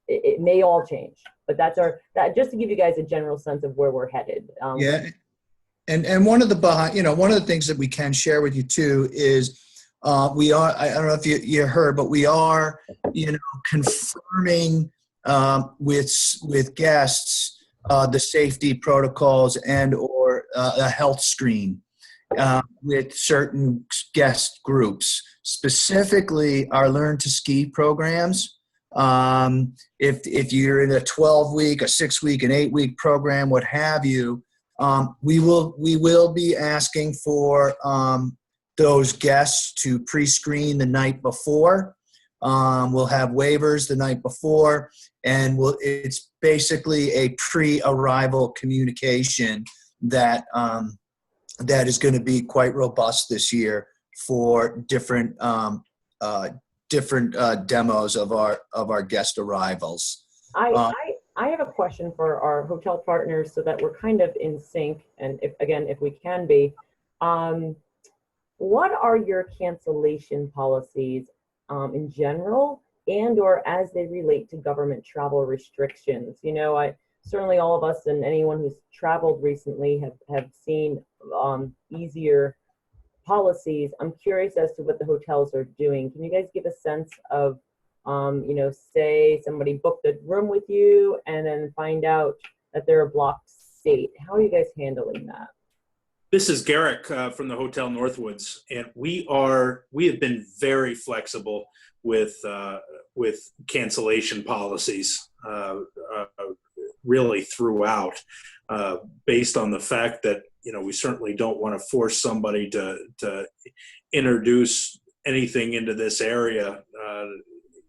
it may all change. But that's just to give you guys a general sense of where we're headed. Yeah. And one of the things that we can share with you too is we are, I don't know if you heard, but we are, confirming with guests the safety protocols and or a health screen with certain guest groups, specifically our Learn to Ski programs. If you're in a 12-week, a 6-week, an 8-week program, what have you, we will be asking for those guests to pre-screen the night before. We'll have waivers the night before, and it's basically a pre-arrival communication that is going to be quite robust this year for different demos of our guest arrivals. I have a question for our hotel partners so that we're kind of in sync, and if we can be, what are your cancellation policies in general and or as they relate to government travel restrictions? Certainly all of us and anyone who's traveled recently have seen easier policies. I'm curious as to what the hotels are doing. Can you guys give a sense of, say somebody booked a room with you and then find out that they're a blocked state? How are you guys handling that? This is Garrick from the Hotel Northwoods, and we have been very flexible with cancellation policies really throughout, based on the fact that we certainly don't want to force somebody to introduce anything into this area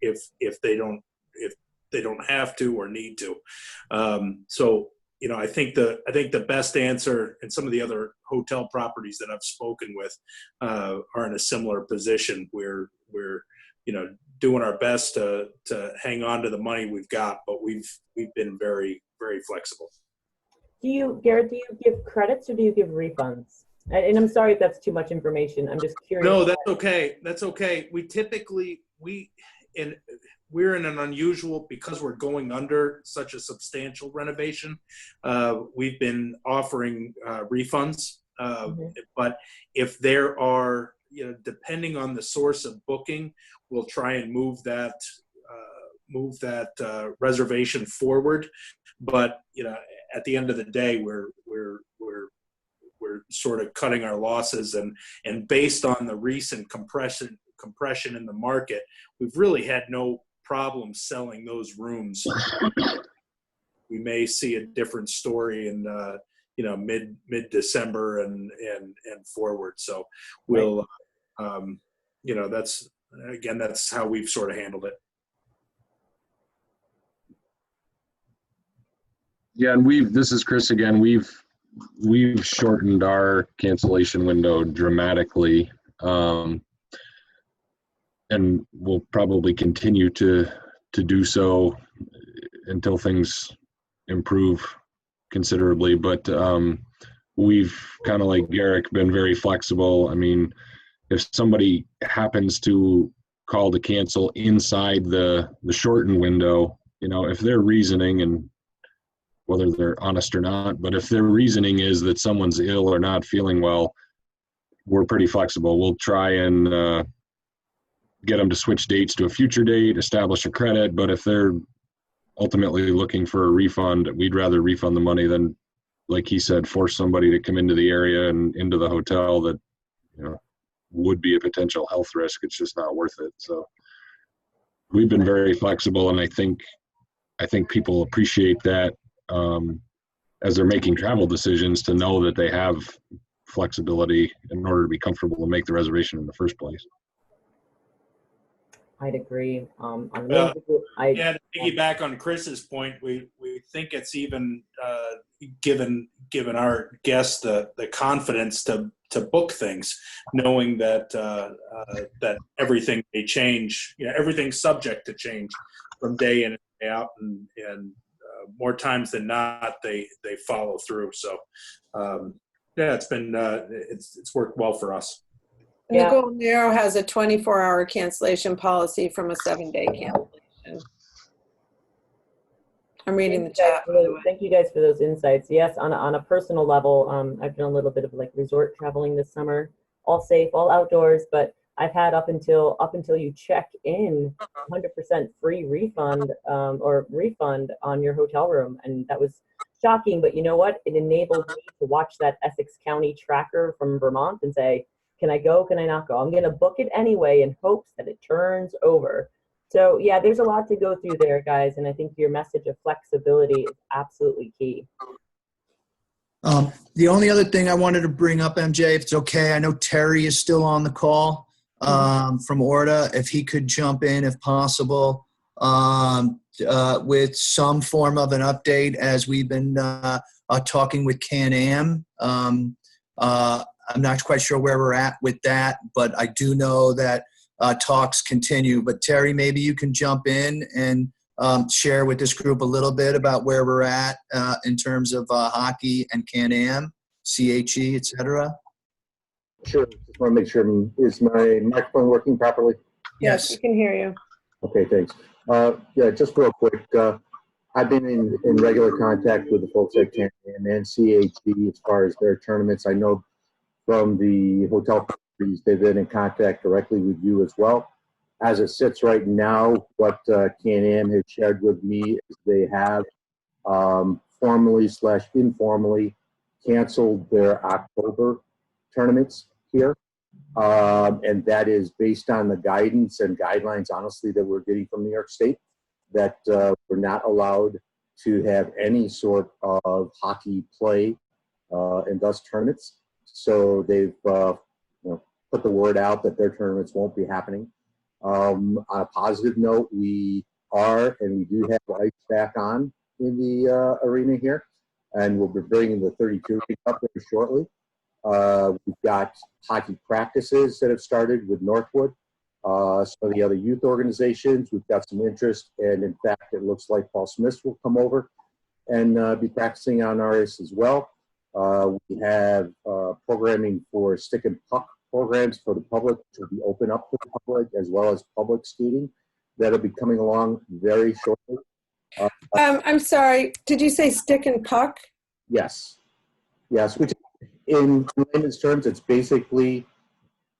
if they don't have to or need to. So I think the best answer, and some of the other hotel properties that I've spoken with are in a similar position where we're doing our best to hang on to the money we've got, but we've been very, very flexible. Garrett, do you give credits or do you give refunds? And I'm sorry if that's too much information. I'm just curious. No, that's okay. That's okay. We're in an unusual, because we're going under such a substantial renovation. We've been offering refunds, but if there are, depending on the source of booking, we'll try and move that reservation forward. But at the end of the day, we're sort of cutting our losses, and based on the recent compression in the market, we've really had no problem selling those rooms. We may see a different story in mid-December and forward. So we'll that's how we've sort of handled it. Yeah, and this is Chris again. We've shortened our cancellation window dramatically, and we'll probably continue to do so until things improve considerably. But we've kind of like Garrick been very flexible. I mean, if somebody happens to call to cancel inside the shortened window, if their reasoning, and whether they're honest or not, but if their reasoning is that someone's ill or not feeling well, we're pretty flexible. We'll try and get them to switch dates to a future date, establish a credit. But if they're ultimately looking for a refund, we'd rather refund the money than, like he said, force somebody to come into the area and into the hotel that would be a potential health risk. It's just not worth it. So we've been very flexible, and I think people appreciate that as they're making travel decisions, to know that they have flexibility in order to be comfortable to make the reservation in the first place. I'd agree. To piggyback on Chris's point, we think it's even given our guests the confidence to book things, knowing that that everything may change. Everything's subject to change from day in and day out, and more times than not, they follow through. So it's been it's worked well for us. And the Golden Arrow has a 24-hour cancellation policy from a 7-day cancellation. I'm reading the chat. Thank you guys for those insights. Yes, on a personal level, I've done a little bit of like resort traveling this summer, all safe, all outdoors, but I've had up until you check in 100% free refund or refund on your hotel room. And that was shocking, but you know what? It enabled me to watch that Essex County tracker from Vermont and say, can I go? Can I not go? I'm going to book it anyway in hopes that it turns over. So yeah, there's a lot to go through there, guys. And I think your message of flexibility is absolutely key. The only other thing I wanted to bring up, MJ, if it's okay, I know Terry is still on the call from Orta. If he could jump in, if possible, with some form of an update, as we've been talking with Can-Am. I'm not quite sure where we're at with that, but I do know that talks continue. But Terry, maybe you can jump in and share with this group a little bit about where we're at in terms of hockey and Can-Am, CHE, et cetera. Sure. Just want to make sure, is my microphone working properly? Yes, we can hear you. Okay, thanks. Yeah, just real quick. I've been in regular contact with the folks at Can-Am and CHE as far as their tournaments. I know from the hotel properties, they've been in contact directly with you as well. As it sits right now, what Can-Am has shared with me is they have formally/informally canceled their October tournaments here. And that is based on the guidance and guidelines, honestly, that we're getting from New York State, that we're not allowed to have any sort of hockey play and thus tournaments. So they've put the word out that their tournaments won't be happening. On a positive note, we do have ice back on in the arena here, and we'll be bringing the 32 up very shortly. We've got hockey practices that have started with Northwood. Some of the other youth organizations, we've got some interest, and in fact, it looks like Paul Smith will come over and be practicing on our ice as well. We have programming for stick and puck programs for the public, which will be open up to the public, as well as public skating. That'll be coming along very shortly. I'm sorry, did you say stick and puck? Yes. Yes, which in layman's terms, it's basically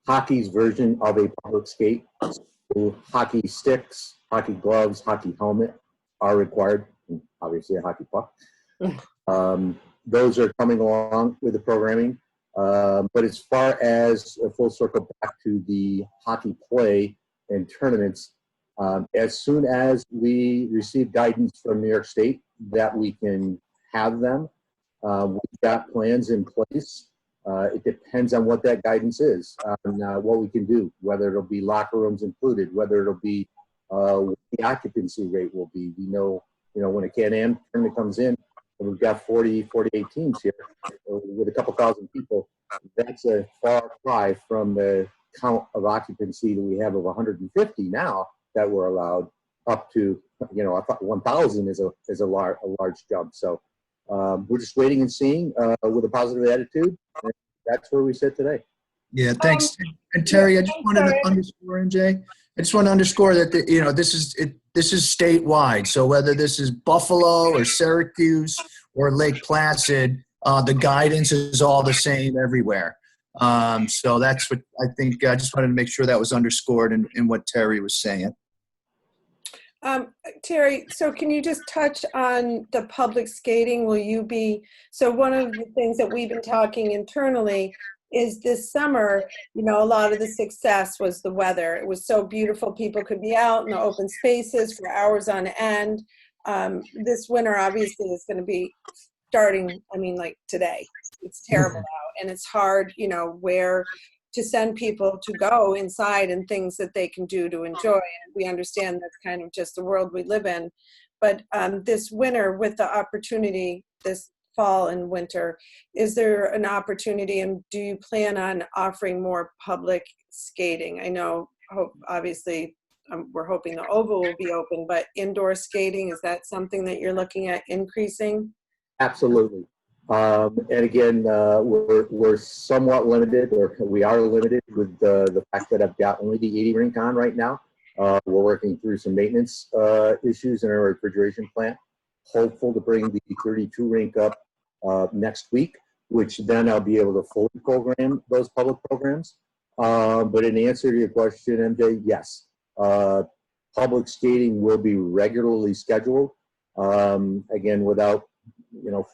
hockey's version of a public skate. So hockey sticks, hockey gloves, hockey helmet are required, and obviously a hockey puck. Those are coming along with the programming. But as far as a full circle back to the hockey play and tournaments, As soon as we receive guidance from New York State that we can have them, we've got plans in place. It depends on what that guidance is, on what we can do, whether it'll be locker rooms included, whether it'll be what the occupancy rate will be. We know, when a Can-Am tournament comes in, and we've got 48 teams here with a couple thousand people. That's a far cry from the count of occupancy that we have of 150 now that we're allowed, up to, I thought 1,000 is a large jump. So we're just waiting and seeing with a positive attitude. And that's where we sit today. Yeah, thanks. And Terry, I just wanted to underscore, MJ, I just want to underscore that this is statewide. So whether this is Buffalo or Syracuse or Lake Placid, the guidance is all the same everywhere. So that's what I think. I just wanted to make sure that was underscored in what Terry was saying. Terry, so can you just touch on the public skating? So one of the things that we've been talking internally is this summer, a lot of the success was the weather. It was so beautiful. People could be out in the open spaces for hours on end. This winter obviously is going to be starting, like today. It's terrible out, and it's hard, where to send people to go inside and things that they can do to enjoy. And we understand that's kind of just the world we live in. But this winter, with the opportunity, this fall and winter, is there an opportunity, and do you plan on offering more public skating? I know, obviously, we're hoping the Oval will be open, but indoor skating, is that something that you're looking at increasing? Absolutely. And again, we're somewhat limited, or we are limited with the fact that I've got only the 80 rink on right now. We're working through some maintenance issues in our refrigeration plant. Hopeful to bring the 32 rink up next week, which then I'll be able to fully program those public programs. But in answer to your question, MJ, yes, public skating will be regularly scheduled. Again, without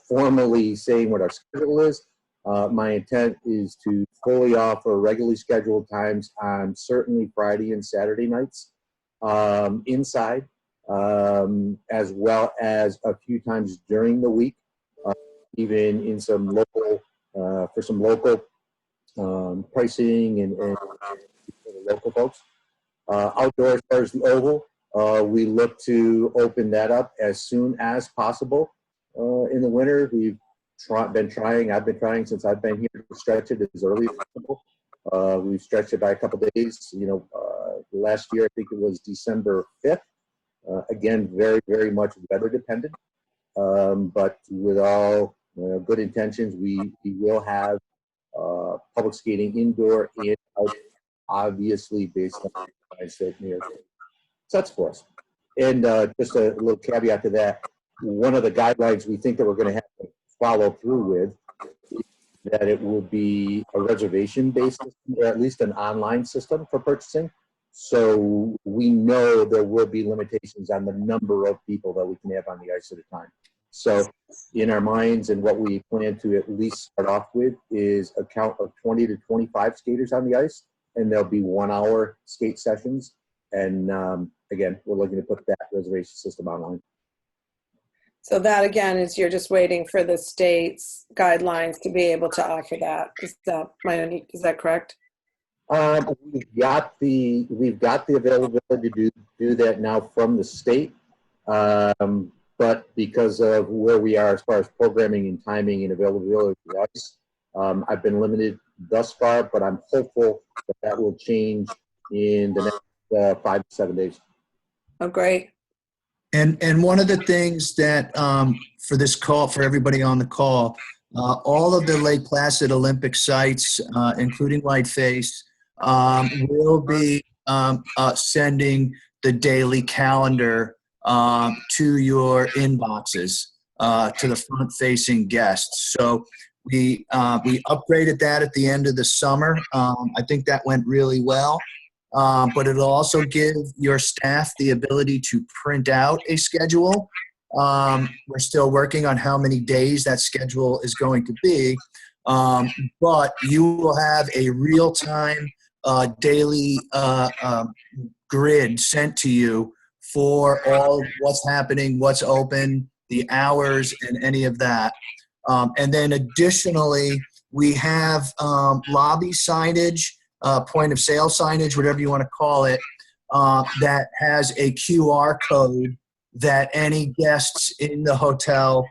formally saying what our schedule is, my intent is to fully offer regularly scheduled times on certainly Friday and Saturday nights inside, as well as a few times during the week, even in some local, for some local pricing and for the local folks. Outdoor, as far as the Oval, we look to open that up as soon as possible. In the winter, I've been trying since I've been here to stretch it as early as possible. We've stretched it by a couple days. Last year, I think it was December 5th. Again, very, very much weather dependent. But with all good intentions, we will have public skating indoor and out, obviously based on the state New York sets for us. And just a little caveat to that, one of the guidelines we think that we're going to have to follow through with is that it will be a reservation-based system, or at least an online system for purchasing. So we know there will be limitations on the number of people that we can have on the ice at a time. So in our minds, and what we plan to at least start off with is a count of 20 to 25 skaters on the ice, and there'll be 1 hour skate sessions. And again, we're looking to put that reservation system online. So that, again, is you're just waiting for the state's guidelines to be able to offer that. Is that correct? We've got the availability to do that now from the state, but because of where we are as far as programming and timing and availability of ice, I've been limited thus far. But I'm hopeful that will change in the next 5 to 7 days. Oh, great. And one of the things that for this call, for everybody on the call, all of the Lake Placid Olympic sites, including Whiteface, will be sending the daily calendar to your inboxes, to the front-facing guests. So we upgraded that at the end of the summer. I think that went really well. But it'll also give your staff the ability to print out a schedule. We're still working on how many days that schedule is going to be, but you will have a real-time daily grid sent to you for all what's happening, what's open, the hours, and any of that. And then additionally, we have lobby signage, point of sale signage, whatever you want to call it, that has a QR code that any guests in the hotel,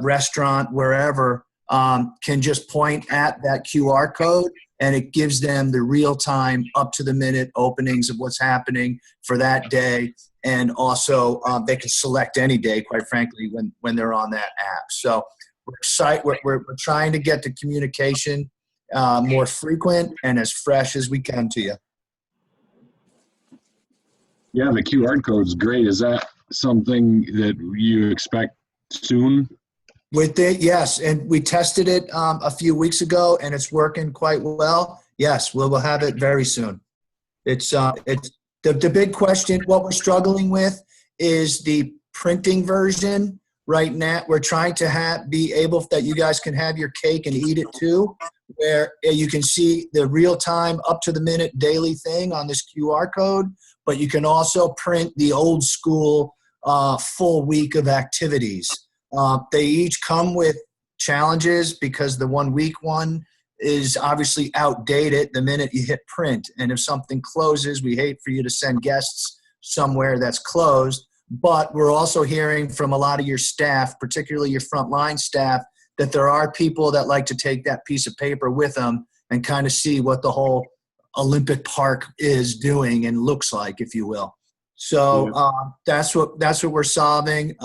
restaurant, wherever, can just point at that QR code, and it gives them the real-time, up-to-the-minute openings of what's happening for that day. And also, they can select any day, quite frankly, when they're on that app. So we're excited. We're trying to get the communication more frequent and as fresh as we can to you. Yeah, the QR code's great. Is that something that you expect soon? With it, yes, and we tested it a few weeks ago, and it's working quite well. Yes, we'll have it very soon. It's the big question. What we're struggling with is the printing version. Right now, we're trying to be able that you guys can have your cake and eat it too, where you can see the real-time, up-to-the-minute daily thing on this QR code, but you can also print the old school full week of activities. They each come with challenges because the 1 week one is obviously outdated the minute you hit print. And if something closes, we hate for you to send guests somewhere that's closed. But we're also hearing from a lot of your staff, particularly your frontline staff, that there are people that like to take that piece of paper with them and kind of see what the whole Olympic Park is doing and looks like, if you will. So that's what we're solving.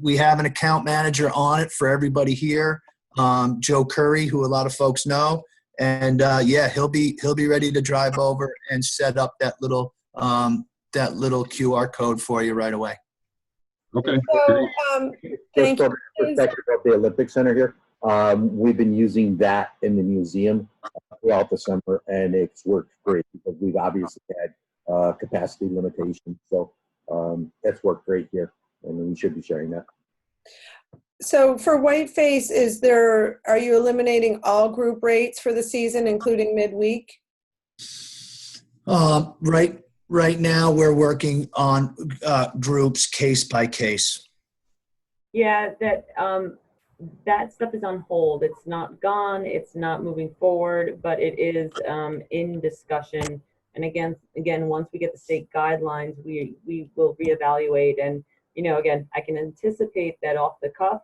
We have an account manager on it for everybody here, Joe Curry, who a lot of folks know, and he'll be ready to drive over and set up that little QR code for you right away. Okay. So, thank Just you. for perspective of the Olympic Center here, we've been using that in the museum throughout the summer, and it's worked great because we've obviously had capacity limitations. So that's worked great here, and we should be sharing that. So for Whiteface, are you eliminating all group rates for the season, including midweek? Right now, we're working on groups case by case. Yeah, that stuff is on hold. It's not gone. It's not moving forward, but it is in discussion. And again, once we get the state guidelines, we will reevaluate. And again, I can anticipate that off the cuff.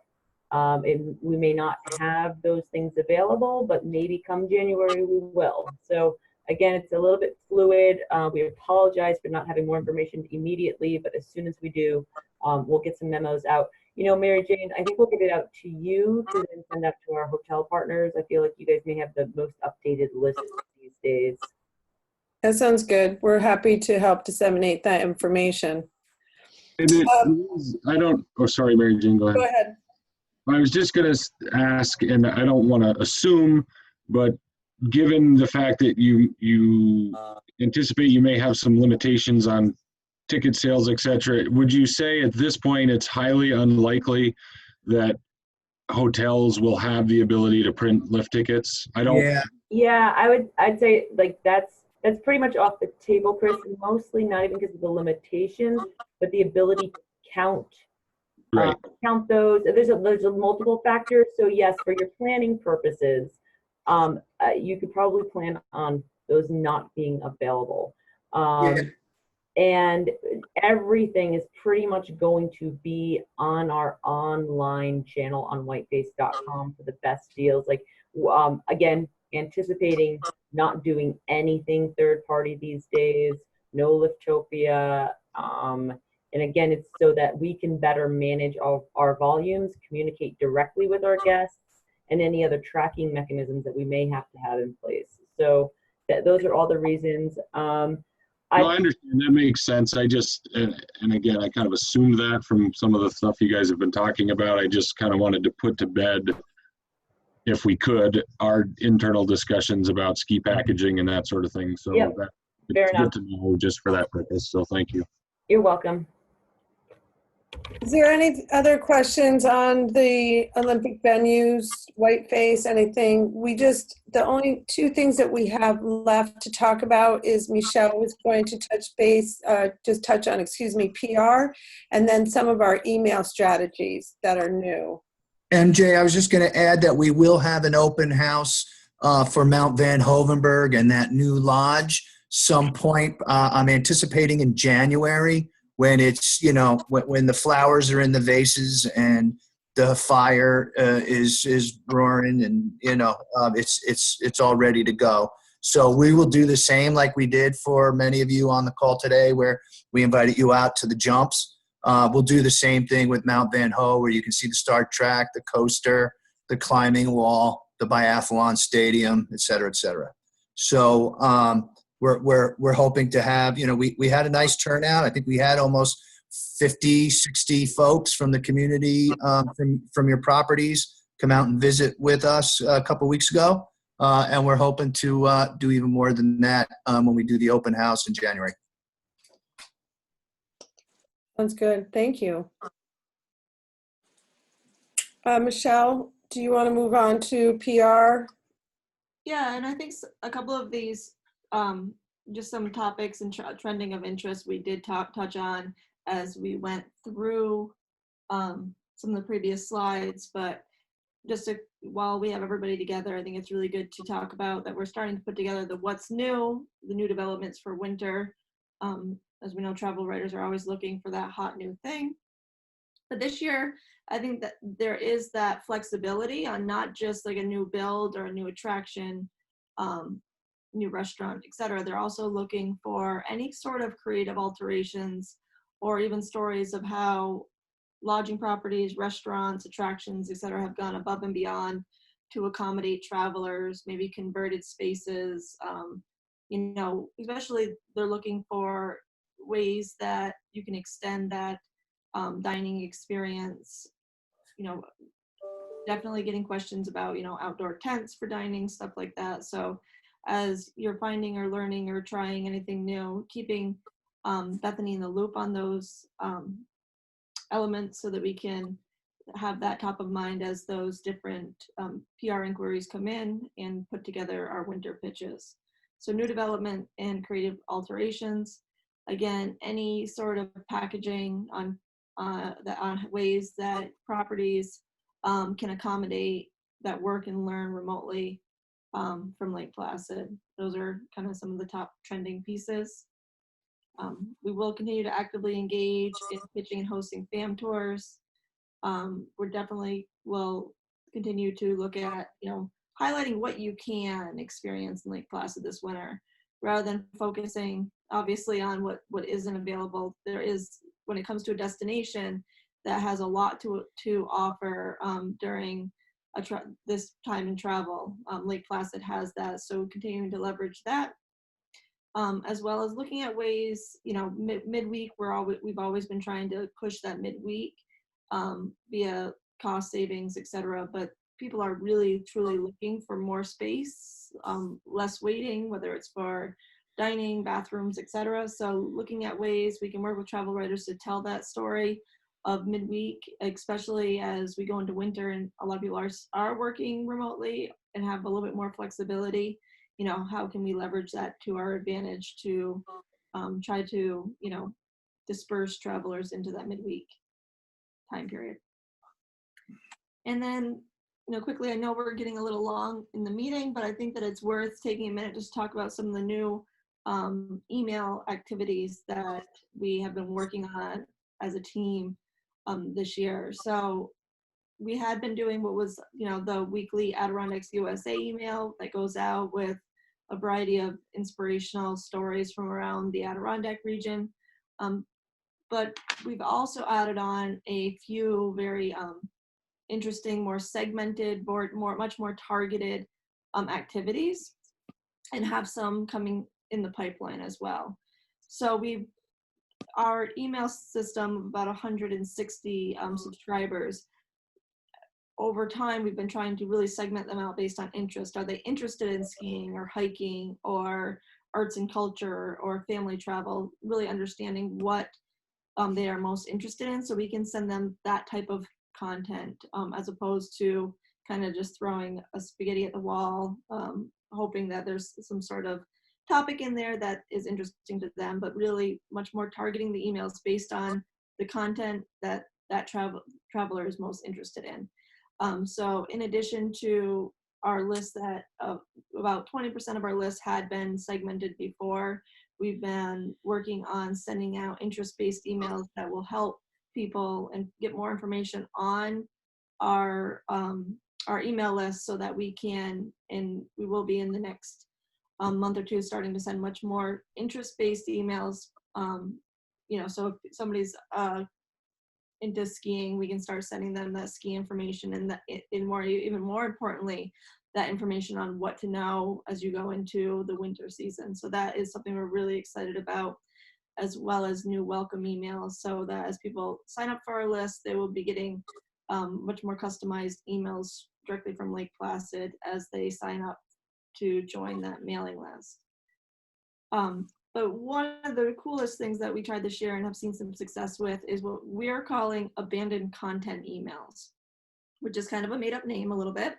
We may not have those things available, but maybe come January we will. So again, it's a little bit fluid. We apologize for not having more information immediately, but as soon as we do, we'll get some memos out. Mary Jane, I think we'll get it out to you to then send out to our hotel partners. I feel like you guys may have the most updated list these days. That sounds good. We're happy to help disseminate that information. Sorry, Mary Jane, go ahead. Go ahead. I was just going to ask, and I don't want to assume, but given the fact that you anticipate you may have some limitations on ticket sales, et cetera, would you say at this point it's highly unlikely that hotels will have the ability to print lift tickets? Yeah, I'd say like that's pretty much off the table, Chris, mostly not even because of the limitations, but the ability to count those. There's a multiple factors. So yes, for your planning purposes, you could probably plan on those not being available. And everything is pretty much going to be on our online channel on whiteface.com for the best deals. Like, again, anticipating not doing anything third party these days, no Liftopia. And again, it's so that we can better manage all our volumes, communicate directly with our guests, and any other tracking mechanisms that we may have to have in place. So those are all the reasons. I understand. That makes sense. I just, and again, I kind of assumed that from some of the stuff you guys have been talking about. I just kind of wanted to put to bed, if we could, our internal discussions about ski packaging and that sort of thing. So Fair it's enough. good to know just for that purpose. So thank you. You're welcome. Is there any other questions on the Olympic venues, Whiteface, anything? The only two things that we have left to talk about is Michelle was going to touch on, PR, and then some of our email strategies that are new. MJ, I was just going to add that we will have an open house for Mount Van Hovenberg and that new lodge some point. I'm anticipating in January when it's, when the flowers are in the vases and the fire is roaring and, it's all ready to go. So we will do the same like we did for many of you on the call today where we invited you out to the jumps. We'll do the same thing with Mount Van Ho, where you can see the start track, the coaster, the climbing wall, the biathlon stadium, et cetera, et cetera. So we're hoping to have, we had a nice turnout. I think we had almost 50, 60 folks from the community, from your properties come out and visit with us a couple weeks ago. And we're hoping to do even more than that when we do the open house in January. Sounds good. Thank you. Michelle, do you want to move on to PR? Yeah, and I think a couple of these, just some topics and trending of interest we did touch on as we went through some of the previous slides, but while we have everybody together, I think it's really good to talk about that we're starting to put together the what's new, the new developments for winter. As we know, travel writers are always looking for that hot new thing. But this year, I think that there is that flexibility on not just like a new build or a new attraction, new restaurant, et cetera. They're also looking for any sort of creative alterations or even stories of how lodging properties, restaurants, attractions, et cetera, have gone above and beyond to accommodate travelers, maybe converted spaces. Especially they're looking for ways that you can extend that dining experience. Definitely getting questions about, outdoor tents for dining, stuff like that. So as you're finding or learning or trying anything new, keeping Bethany in the loop on those elements so that we can have that top of mind as those different PR inquiries come in and put together our winter pitches. So new development and creative alterations. Again, any sort of packaging on ways that properties can accommodate that work and learn remotely from Lake Placid. Those are kind of some of the top trending pieces. We will continue to actively engage in pitching and hosting FAM tours. We're definitely will continue to look at, highlighting what you can experience in Lake Placid this winter, rather than focusing obviously on what isn't available. There is, when it comes to a destination that has a lot to offer during this time in travel. Lake Placid has that, so continuing to leverage that. As well as looking at ways, midweek, we've always been trying to push that midweek via cost savings, et cetera, but people are really truly looking for more space, less waiting, whether it's for dining, bathrooms, et cetera. So looking at ways we can work with travel writers to tell that story of midweek, especially as we go into winter and a lot of people are working remotely and have a little bit more flexibility. How can we leverage that to our advantage to try to, disperse travelers into that midweek time period. And then, quickly, I know we're getting a little long in the meeting, but I think that it's worth taking a minute just to talk about some of the new email activities that we have been working on as a team this year. So we had been doing what was, the weekly Adirondacks USA email that goes out with a variety of inspirational stories from around the Adirondack region. But we've also added on a few very interesting, more segmented, much more targeted activities, and have some coming in the pipeline as well. So our email system of about 160 subscribers. Over time, we've been trying to really segment them out based on interest. Are they interested in skiing or hiking or arts and culture or family travel? Really understanding what they are most interested in, so we can send them that type of content as opposed to kind of just throwing a spaghetti at the wall, hoping that there's some sort of topic in there that is interesting to them, but really much more targeting the emails based on the content that traveler is most interested in. So in addition to our list that about 20% of our list had been segmented before, we've been working on sending out interest-based emails that will help people and get more information on our email list, so that we can, and we will be in the next month or two, starting to send much more interest-based emails. So if somebody's into skiing, we can start sending them that ski information, and even more importantly, that information on what to know as you go into the winter season. So that is something we're really excited about, as well as new welcome emails, so that as people sign up for our list, they will be getting much more customized emails directly from Lake Placid as they sign up to join that mailing list. But one of the coolest things that we tried this year and have seen some success with is what we're calling abandoned content emails, which is kind of a made-up name a little bit.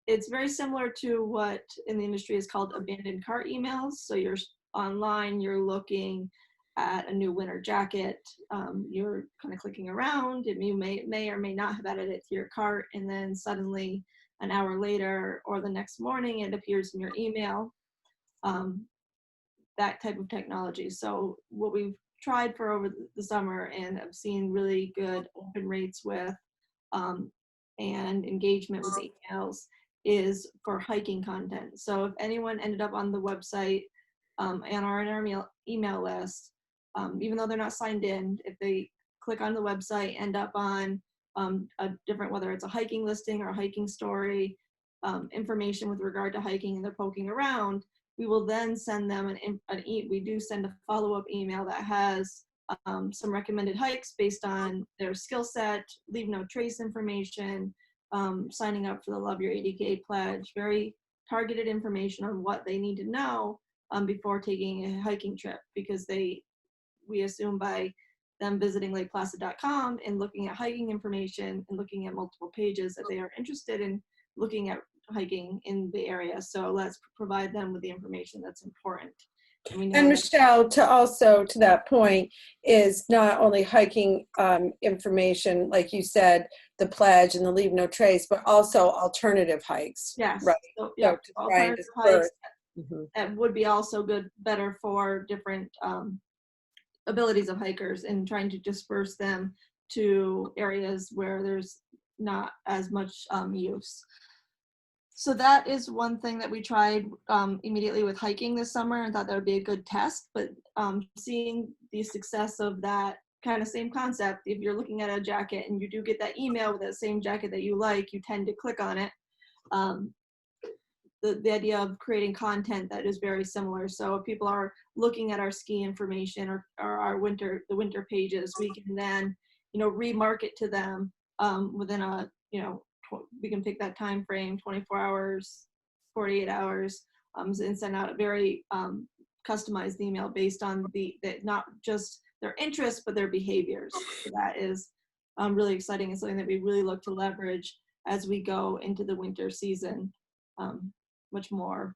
It's very similar to what in the industry is called abandoned cart emails. So you're online, you're looking at a new winter jacket, you're kind of clicking around, and you may or may not have added it to your cart, and then suddenly an hour later or the next morning it appears in your email. That type of technology. So what we've tried for over the summer and have seen really good open rates with and engagement with emails is for hiking content. So if anyone ended up on the website and are in our email list, even though they're not signed in, if they click on the website, end up on a different, whether it's a hiking listing or a hiking story, information with regard to hiking, and they're poking around, we will then send them we do send a follow-up email that has some recommended hikes based on their skill set, leave no trace information, signing up for the Love Your 80K pledge, very targeted information on what they need to know before taking a hiking trip, because we assume by them visiting lakeplacid.com and looking at hiking information and looking at multiple pages that they are interested in looking at hiking in the area. So let's provide them with the information that's important. And Michelle, to that point, is not only hiking information, like you said, the pledge and the leave no trace, but also alternative hikes. Yes. Right. So, yeah, So to try and alternative hikes disperse. that would be also better for different abilities of hikers, and trying to disperse them to areas where there's not as much use. So that is one thing that we tried immediately with hiking this summer, and thought that would be a good test. But seeing the success of that kind of same concept, if you're looking at a jacket and you do get that email with that same jacket that you like, you tend to click on it. The idea of creating content that is very similar. So if people are looking at our ski information or our the winter pages, we can then remarket to them within a we can pick that time frame, 24 hours, 48 hours, and send out a very customized email based on not just their interests, but their behaviors. So that is really exciting, and something that we really look to leverage as we go into the winter season, much more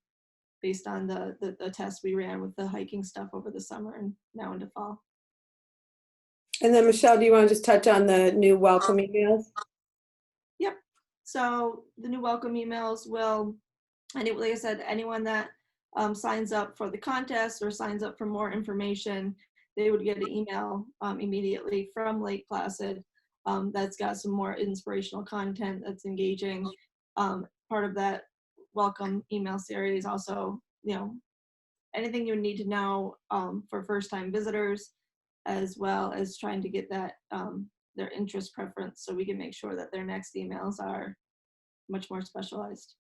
based on the tests we ran with the hiking stuff over the summer and now into fall. And then Michelle, do you want to just touch on the new welcome emails? Yep. So the new welcome emails will, and like I said, anyone that signs up for the contest or signs up for more information, they would get an email immediately from Lake Placid that's got some more inspirational content that's engaging. Part of that welcome email series also, anything you need to know for first-time visitors, as well as trying to get that their interest preference, so we can make sure that their next emails are much more specialized.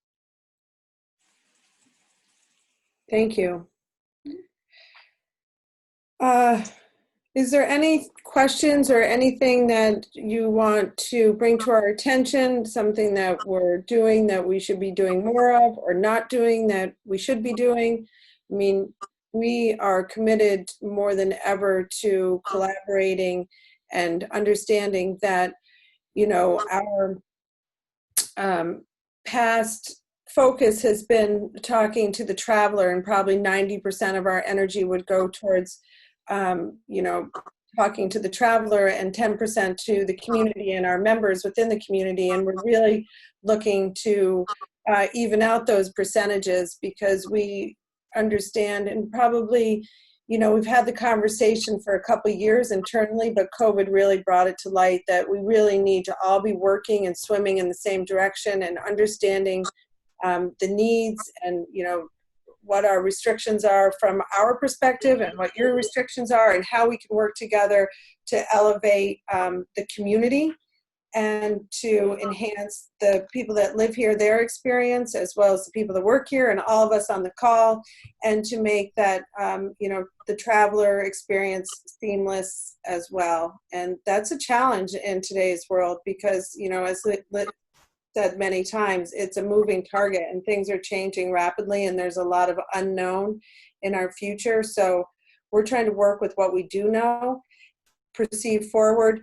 Thank you. Is there any questions or anything that you want to bring to our attention, something that we're doing that we should be doing more of, or not doing that we should be doing? I mean, we are committed more than ever to collaborating and understanding that, you know, our past focus has been talking to the traveler, and probably 90% of our energy would go towards, you know, talking to the traveler, and 10% to the community and our members within the community. And we're really looking to even out those percentages, because we understand, and probably, you know, we've had the conversation for a couple of years internally, but COVID really brought it to light that we really need to all be working and swimming in the same direction, and understanding the needs, and, you know, what our restrictions are from our perspective, and what your restrictions are, and how we can work together to elevate the community and to enhance the people that live here, their experience, as well as the people that work here and all of us on the call, and to make that, you know, the traveler experience seamless as well. And that's a challenge in today's world, because, you know, as said many times, it's a moving target, and things are changing rapidly, and there's a lot of unknown in our future. So we're trying to work with what we do know, proceed forward,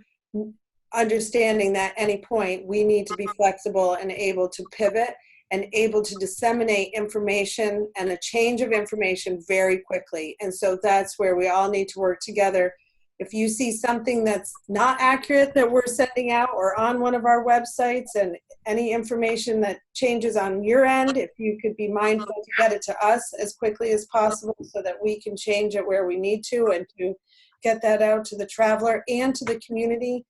understanding that at any point we need to be flexible and able to pivot and able to disseminate information and a change of information very quickly. And so that's where we all need to work together. If you see something that's not accurate that we're sending out or on one of our websites, and any information that changes on your end, if you could be mindful to get it to us as quickly as possible, so that we can change it where we need to, and to get that out to the traveler and to the community,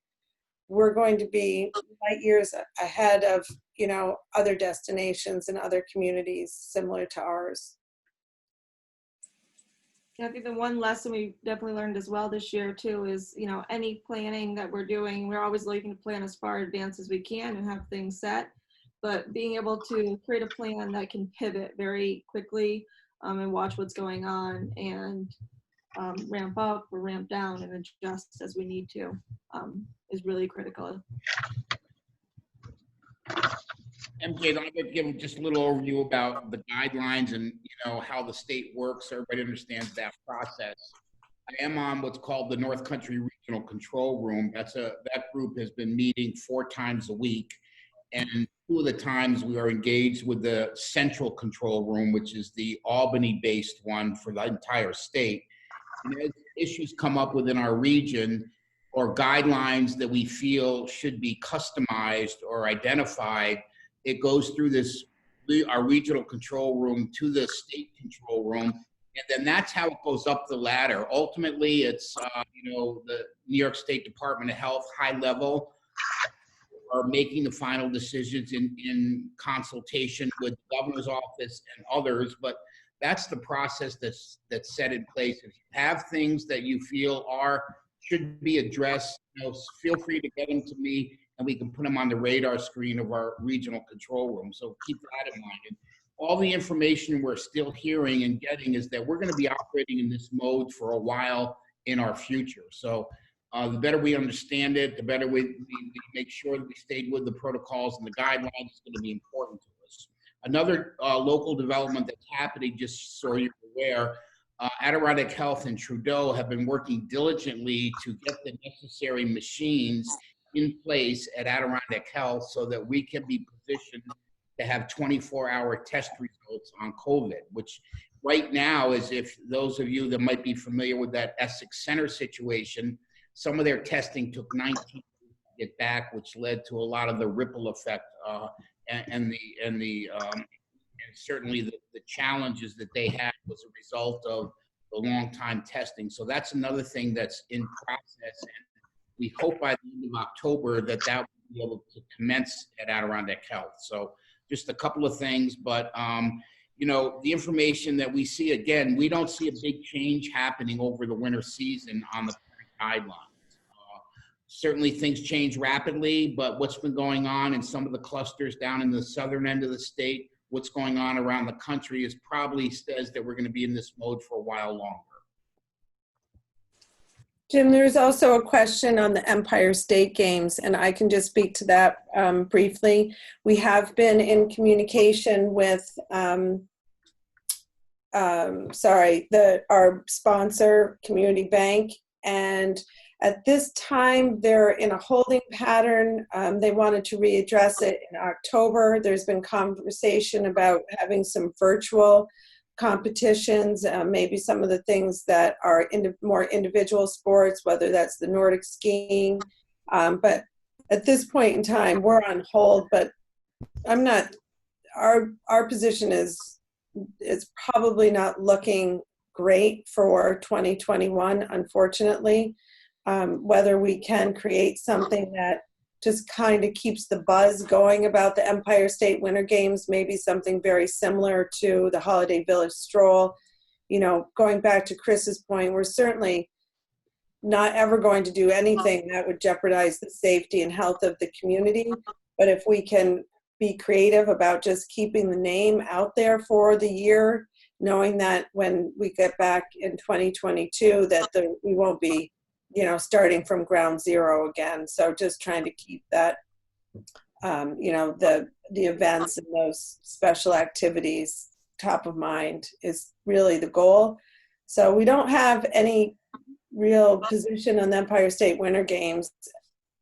we're going to be light years ahead of, you know, other destinations and other communities similar to ours. I think the one lesson we definitely learned as well this year too is, you know, any planning that we're doing, we're always looking to plan as far advanced as we can and have things set, but being able to create a plan that can pivot very quickly and watch what's going on, and ramp up or ramp down and adjust as we need to is really critical. MJ, I'd like to give just a little overview about the guidelines and, you know, how the state works, so everybody understands that process. I am on what's called the North Country Regional Control Room. That group has been meeting 4 times a week, and 2 of the times we are engaged with the Central Control Room, which is the Albany-based one for the entire state. And as issues come up within our region, or guidelines that we feel should be customized or identified, it goes through our regional control room to the state control room, and then that's how it goes up the ladder. Ultimately, it's you know, the New York State Department of Health, high level, are making the final decisions in consultation with the governor's office and others. But that's the process that's set in place. If you have things that you feel should be addressed, you know, feel free to get them to me, and we can put them on the radar screen of our regional control room. So keep that in mind. And all the information we're still hearing and getting is that we're going to be operating in this mode for a while in our future. So the better we understand it, the better we make sure that we stayed with the protocols and the guidelines is going to be important to us. Another local development that's happening, just so you're aware, Adirondack Health and Trudeau have been working diligently to get the necessary machines in place at Adirondack Health so that we can be positioned to have 24-hour test results on COVID, which right now is, if those of you that might be familiar with that Essex Center situation, some of their testing took 19 days to get back, which led to a lot of the ripple effect and certainly the challenges that they had was a result of the long time testing. So that's another thing that's in process, and we hope by the end of October that will be able to commence at Adirondack Health. So just a couple of things, but you know, the information that we see, again, we don't see a big change happening over the winter season on the current guidelines. Certainly things change rapidly, but what's been going on in some of the clusters down in the southern end of the state, what's going on around the country is probably says that we're going to be in this mode for a while longer. Jim, there's also a question on the Empire State Games, and I can just speak to that briefly. We have been in communication with our sponsor, Community Bank. And at this time, they're in a holding pattern. They wanted to readdress it in October. There's been conversation about having some virtual competitions, maybe some of the things that are more individual sports, whether that's the Nordic skiing. But at this point in time, we're on hold, but our position is probably not looking great for 2021, unfortunately. Whether we can create something that just kind of keeps the buzz going about the Empire State Winter Games, maybe something very similar to the Holiday Village Stroll. You know, going back to Chris's point, we're certainly not ever going to do anything that would jeopardize the safety and health of the community. But if we can be creative about just keeping the name out there for the year, knowing that when we get back in 2022 that we won't be, you know, starting from ground zero again. So just trying to keep that, you know, the events and those special activities top of mind is really the goal. So we don't have any real position on the Empire State Winter Games.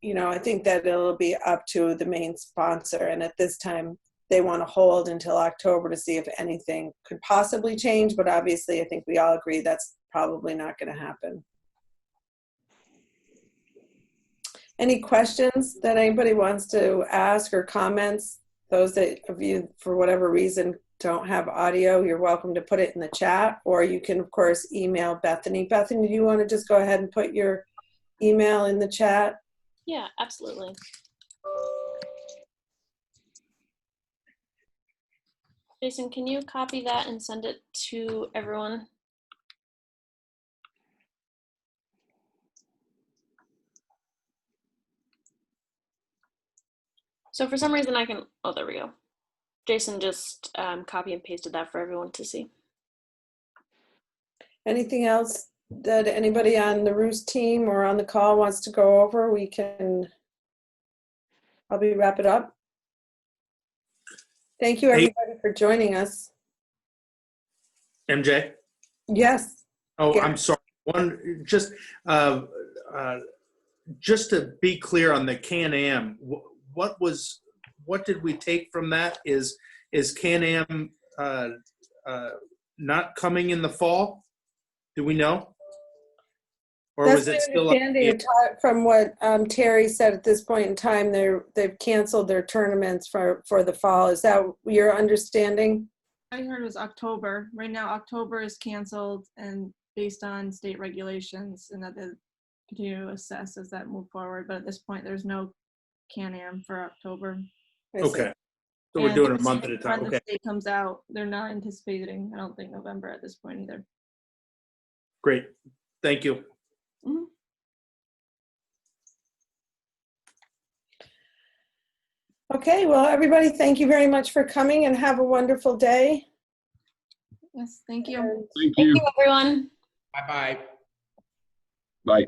You know, I think that it'll be up to the main sponsor. And at this time, they want to hold until October to see if anything could possibly change. But obviously, I think we all agree that's probably not going to happen. Any questions that anybody wants to ask or comments? Those of you, for whatever reason, don't have audio, you're welcome to put it in the chat, or you can, of course, email Bethany. Bethany, do you want to just go ahead and put your email in the chat? Yeah, absolutely. Jason, can you copy that and send it to everyone? So for some reason I can, oh, there we go. Jason just copy and pasted that for everyone to see. Anything else that anybody on the Roost team or on the call wants to go over? We can probably wrap it up. Thank you, everybody, for joining us. MJ? Yes. Oh, Yeah. I'm sorry. Just to be clear on the Can-Am, what did we take from that? Is Can-Am not coming in the fall? Do we know? Or That's was it still my understanding from what Terry said at this point in time. They've canceled their tournaments for the fall. Is that your understanding? I heard it was October. Right now, October is canceled and based on state regulations, and that they continue to assess as that move forward. But at this point, there's no Can-Am for October. Okay. So we're doing a month at a time. When Okay. the state comes out, they're not anticipating, I don't think, November at this point either. Great. Thank you. Mm-hmm. Okay, well, everybody, thank you very much for coming and have a wonderful day. Yes, thank you. Thank you. Thank you, everyone. Bye-bye. Bye.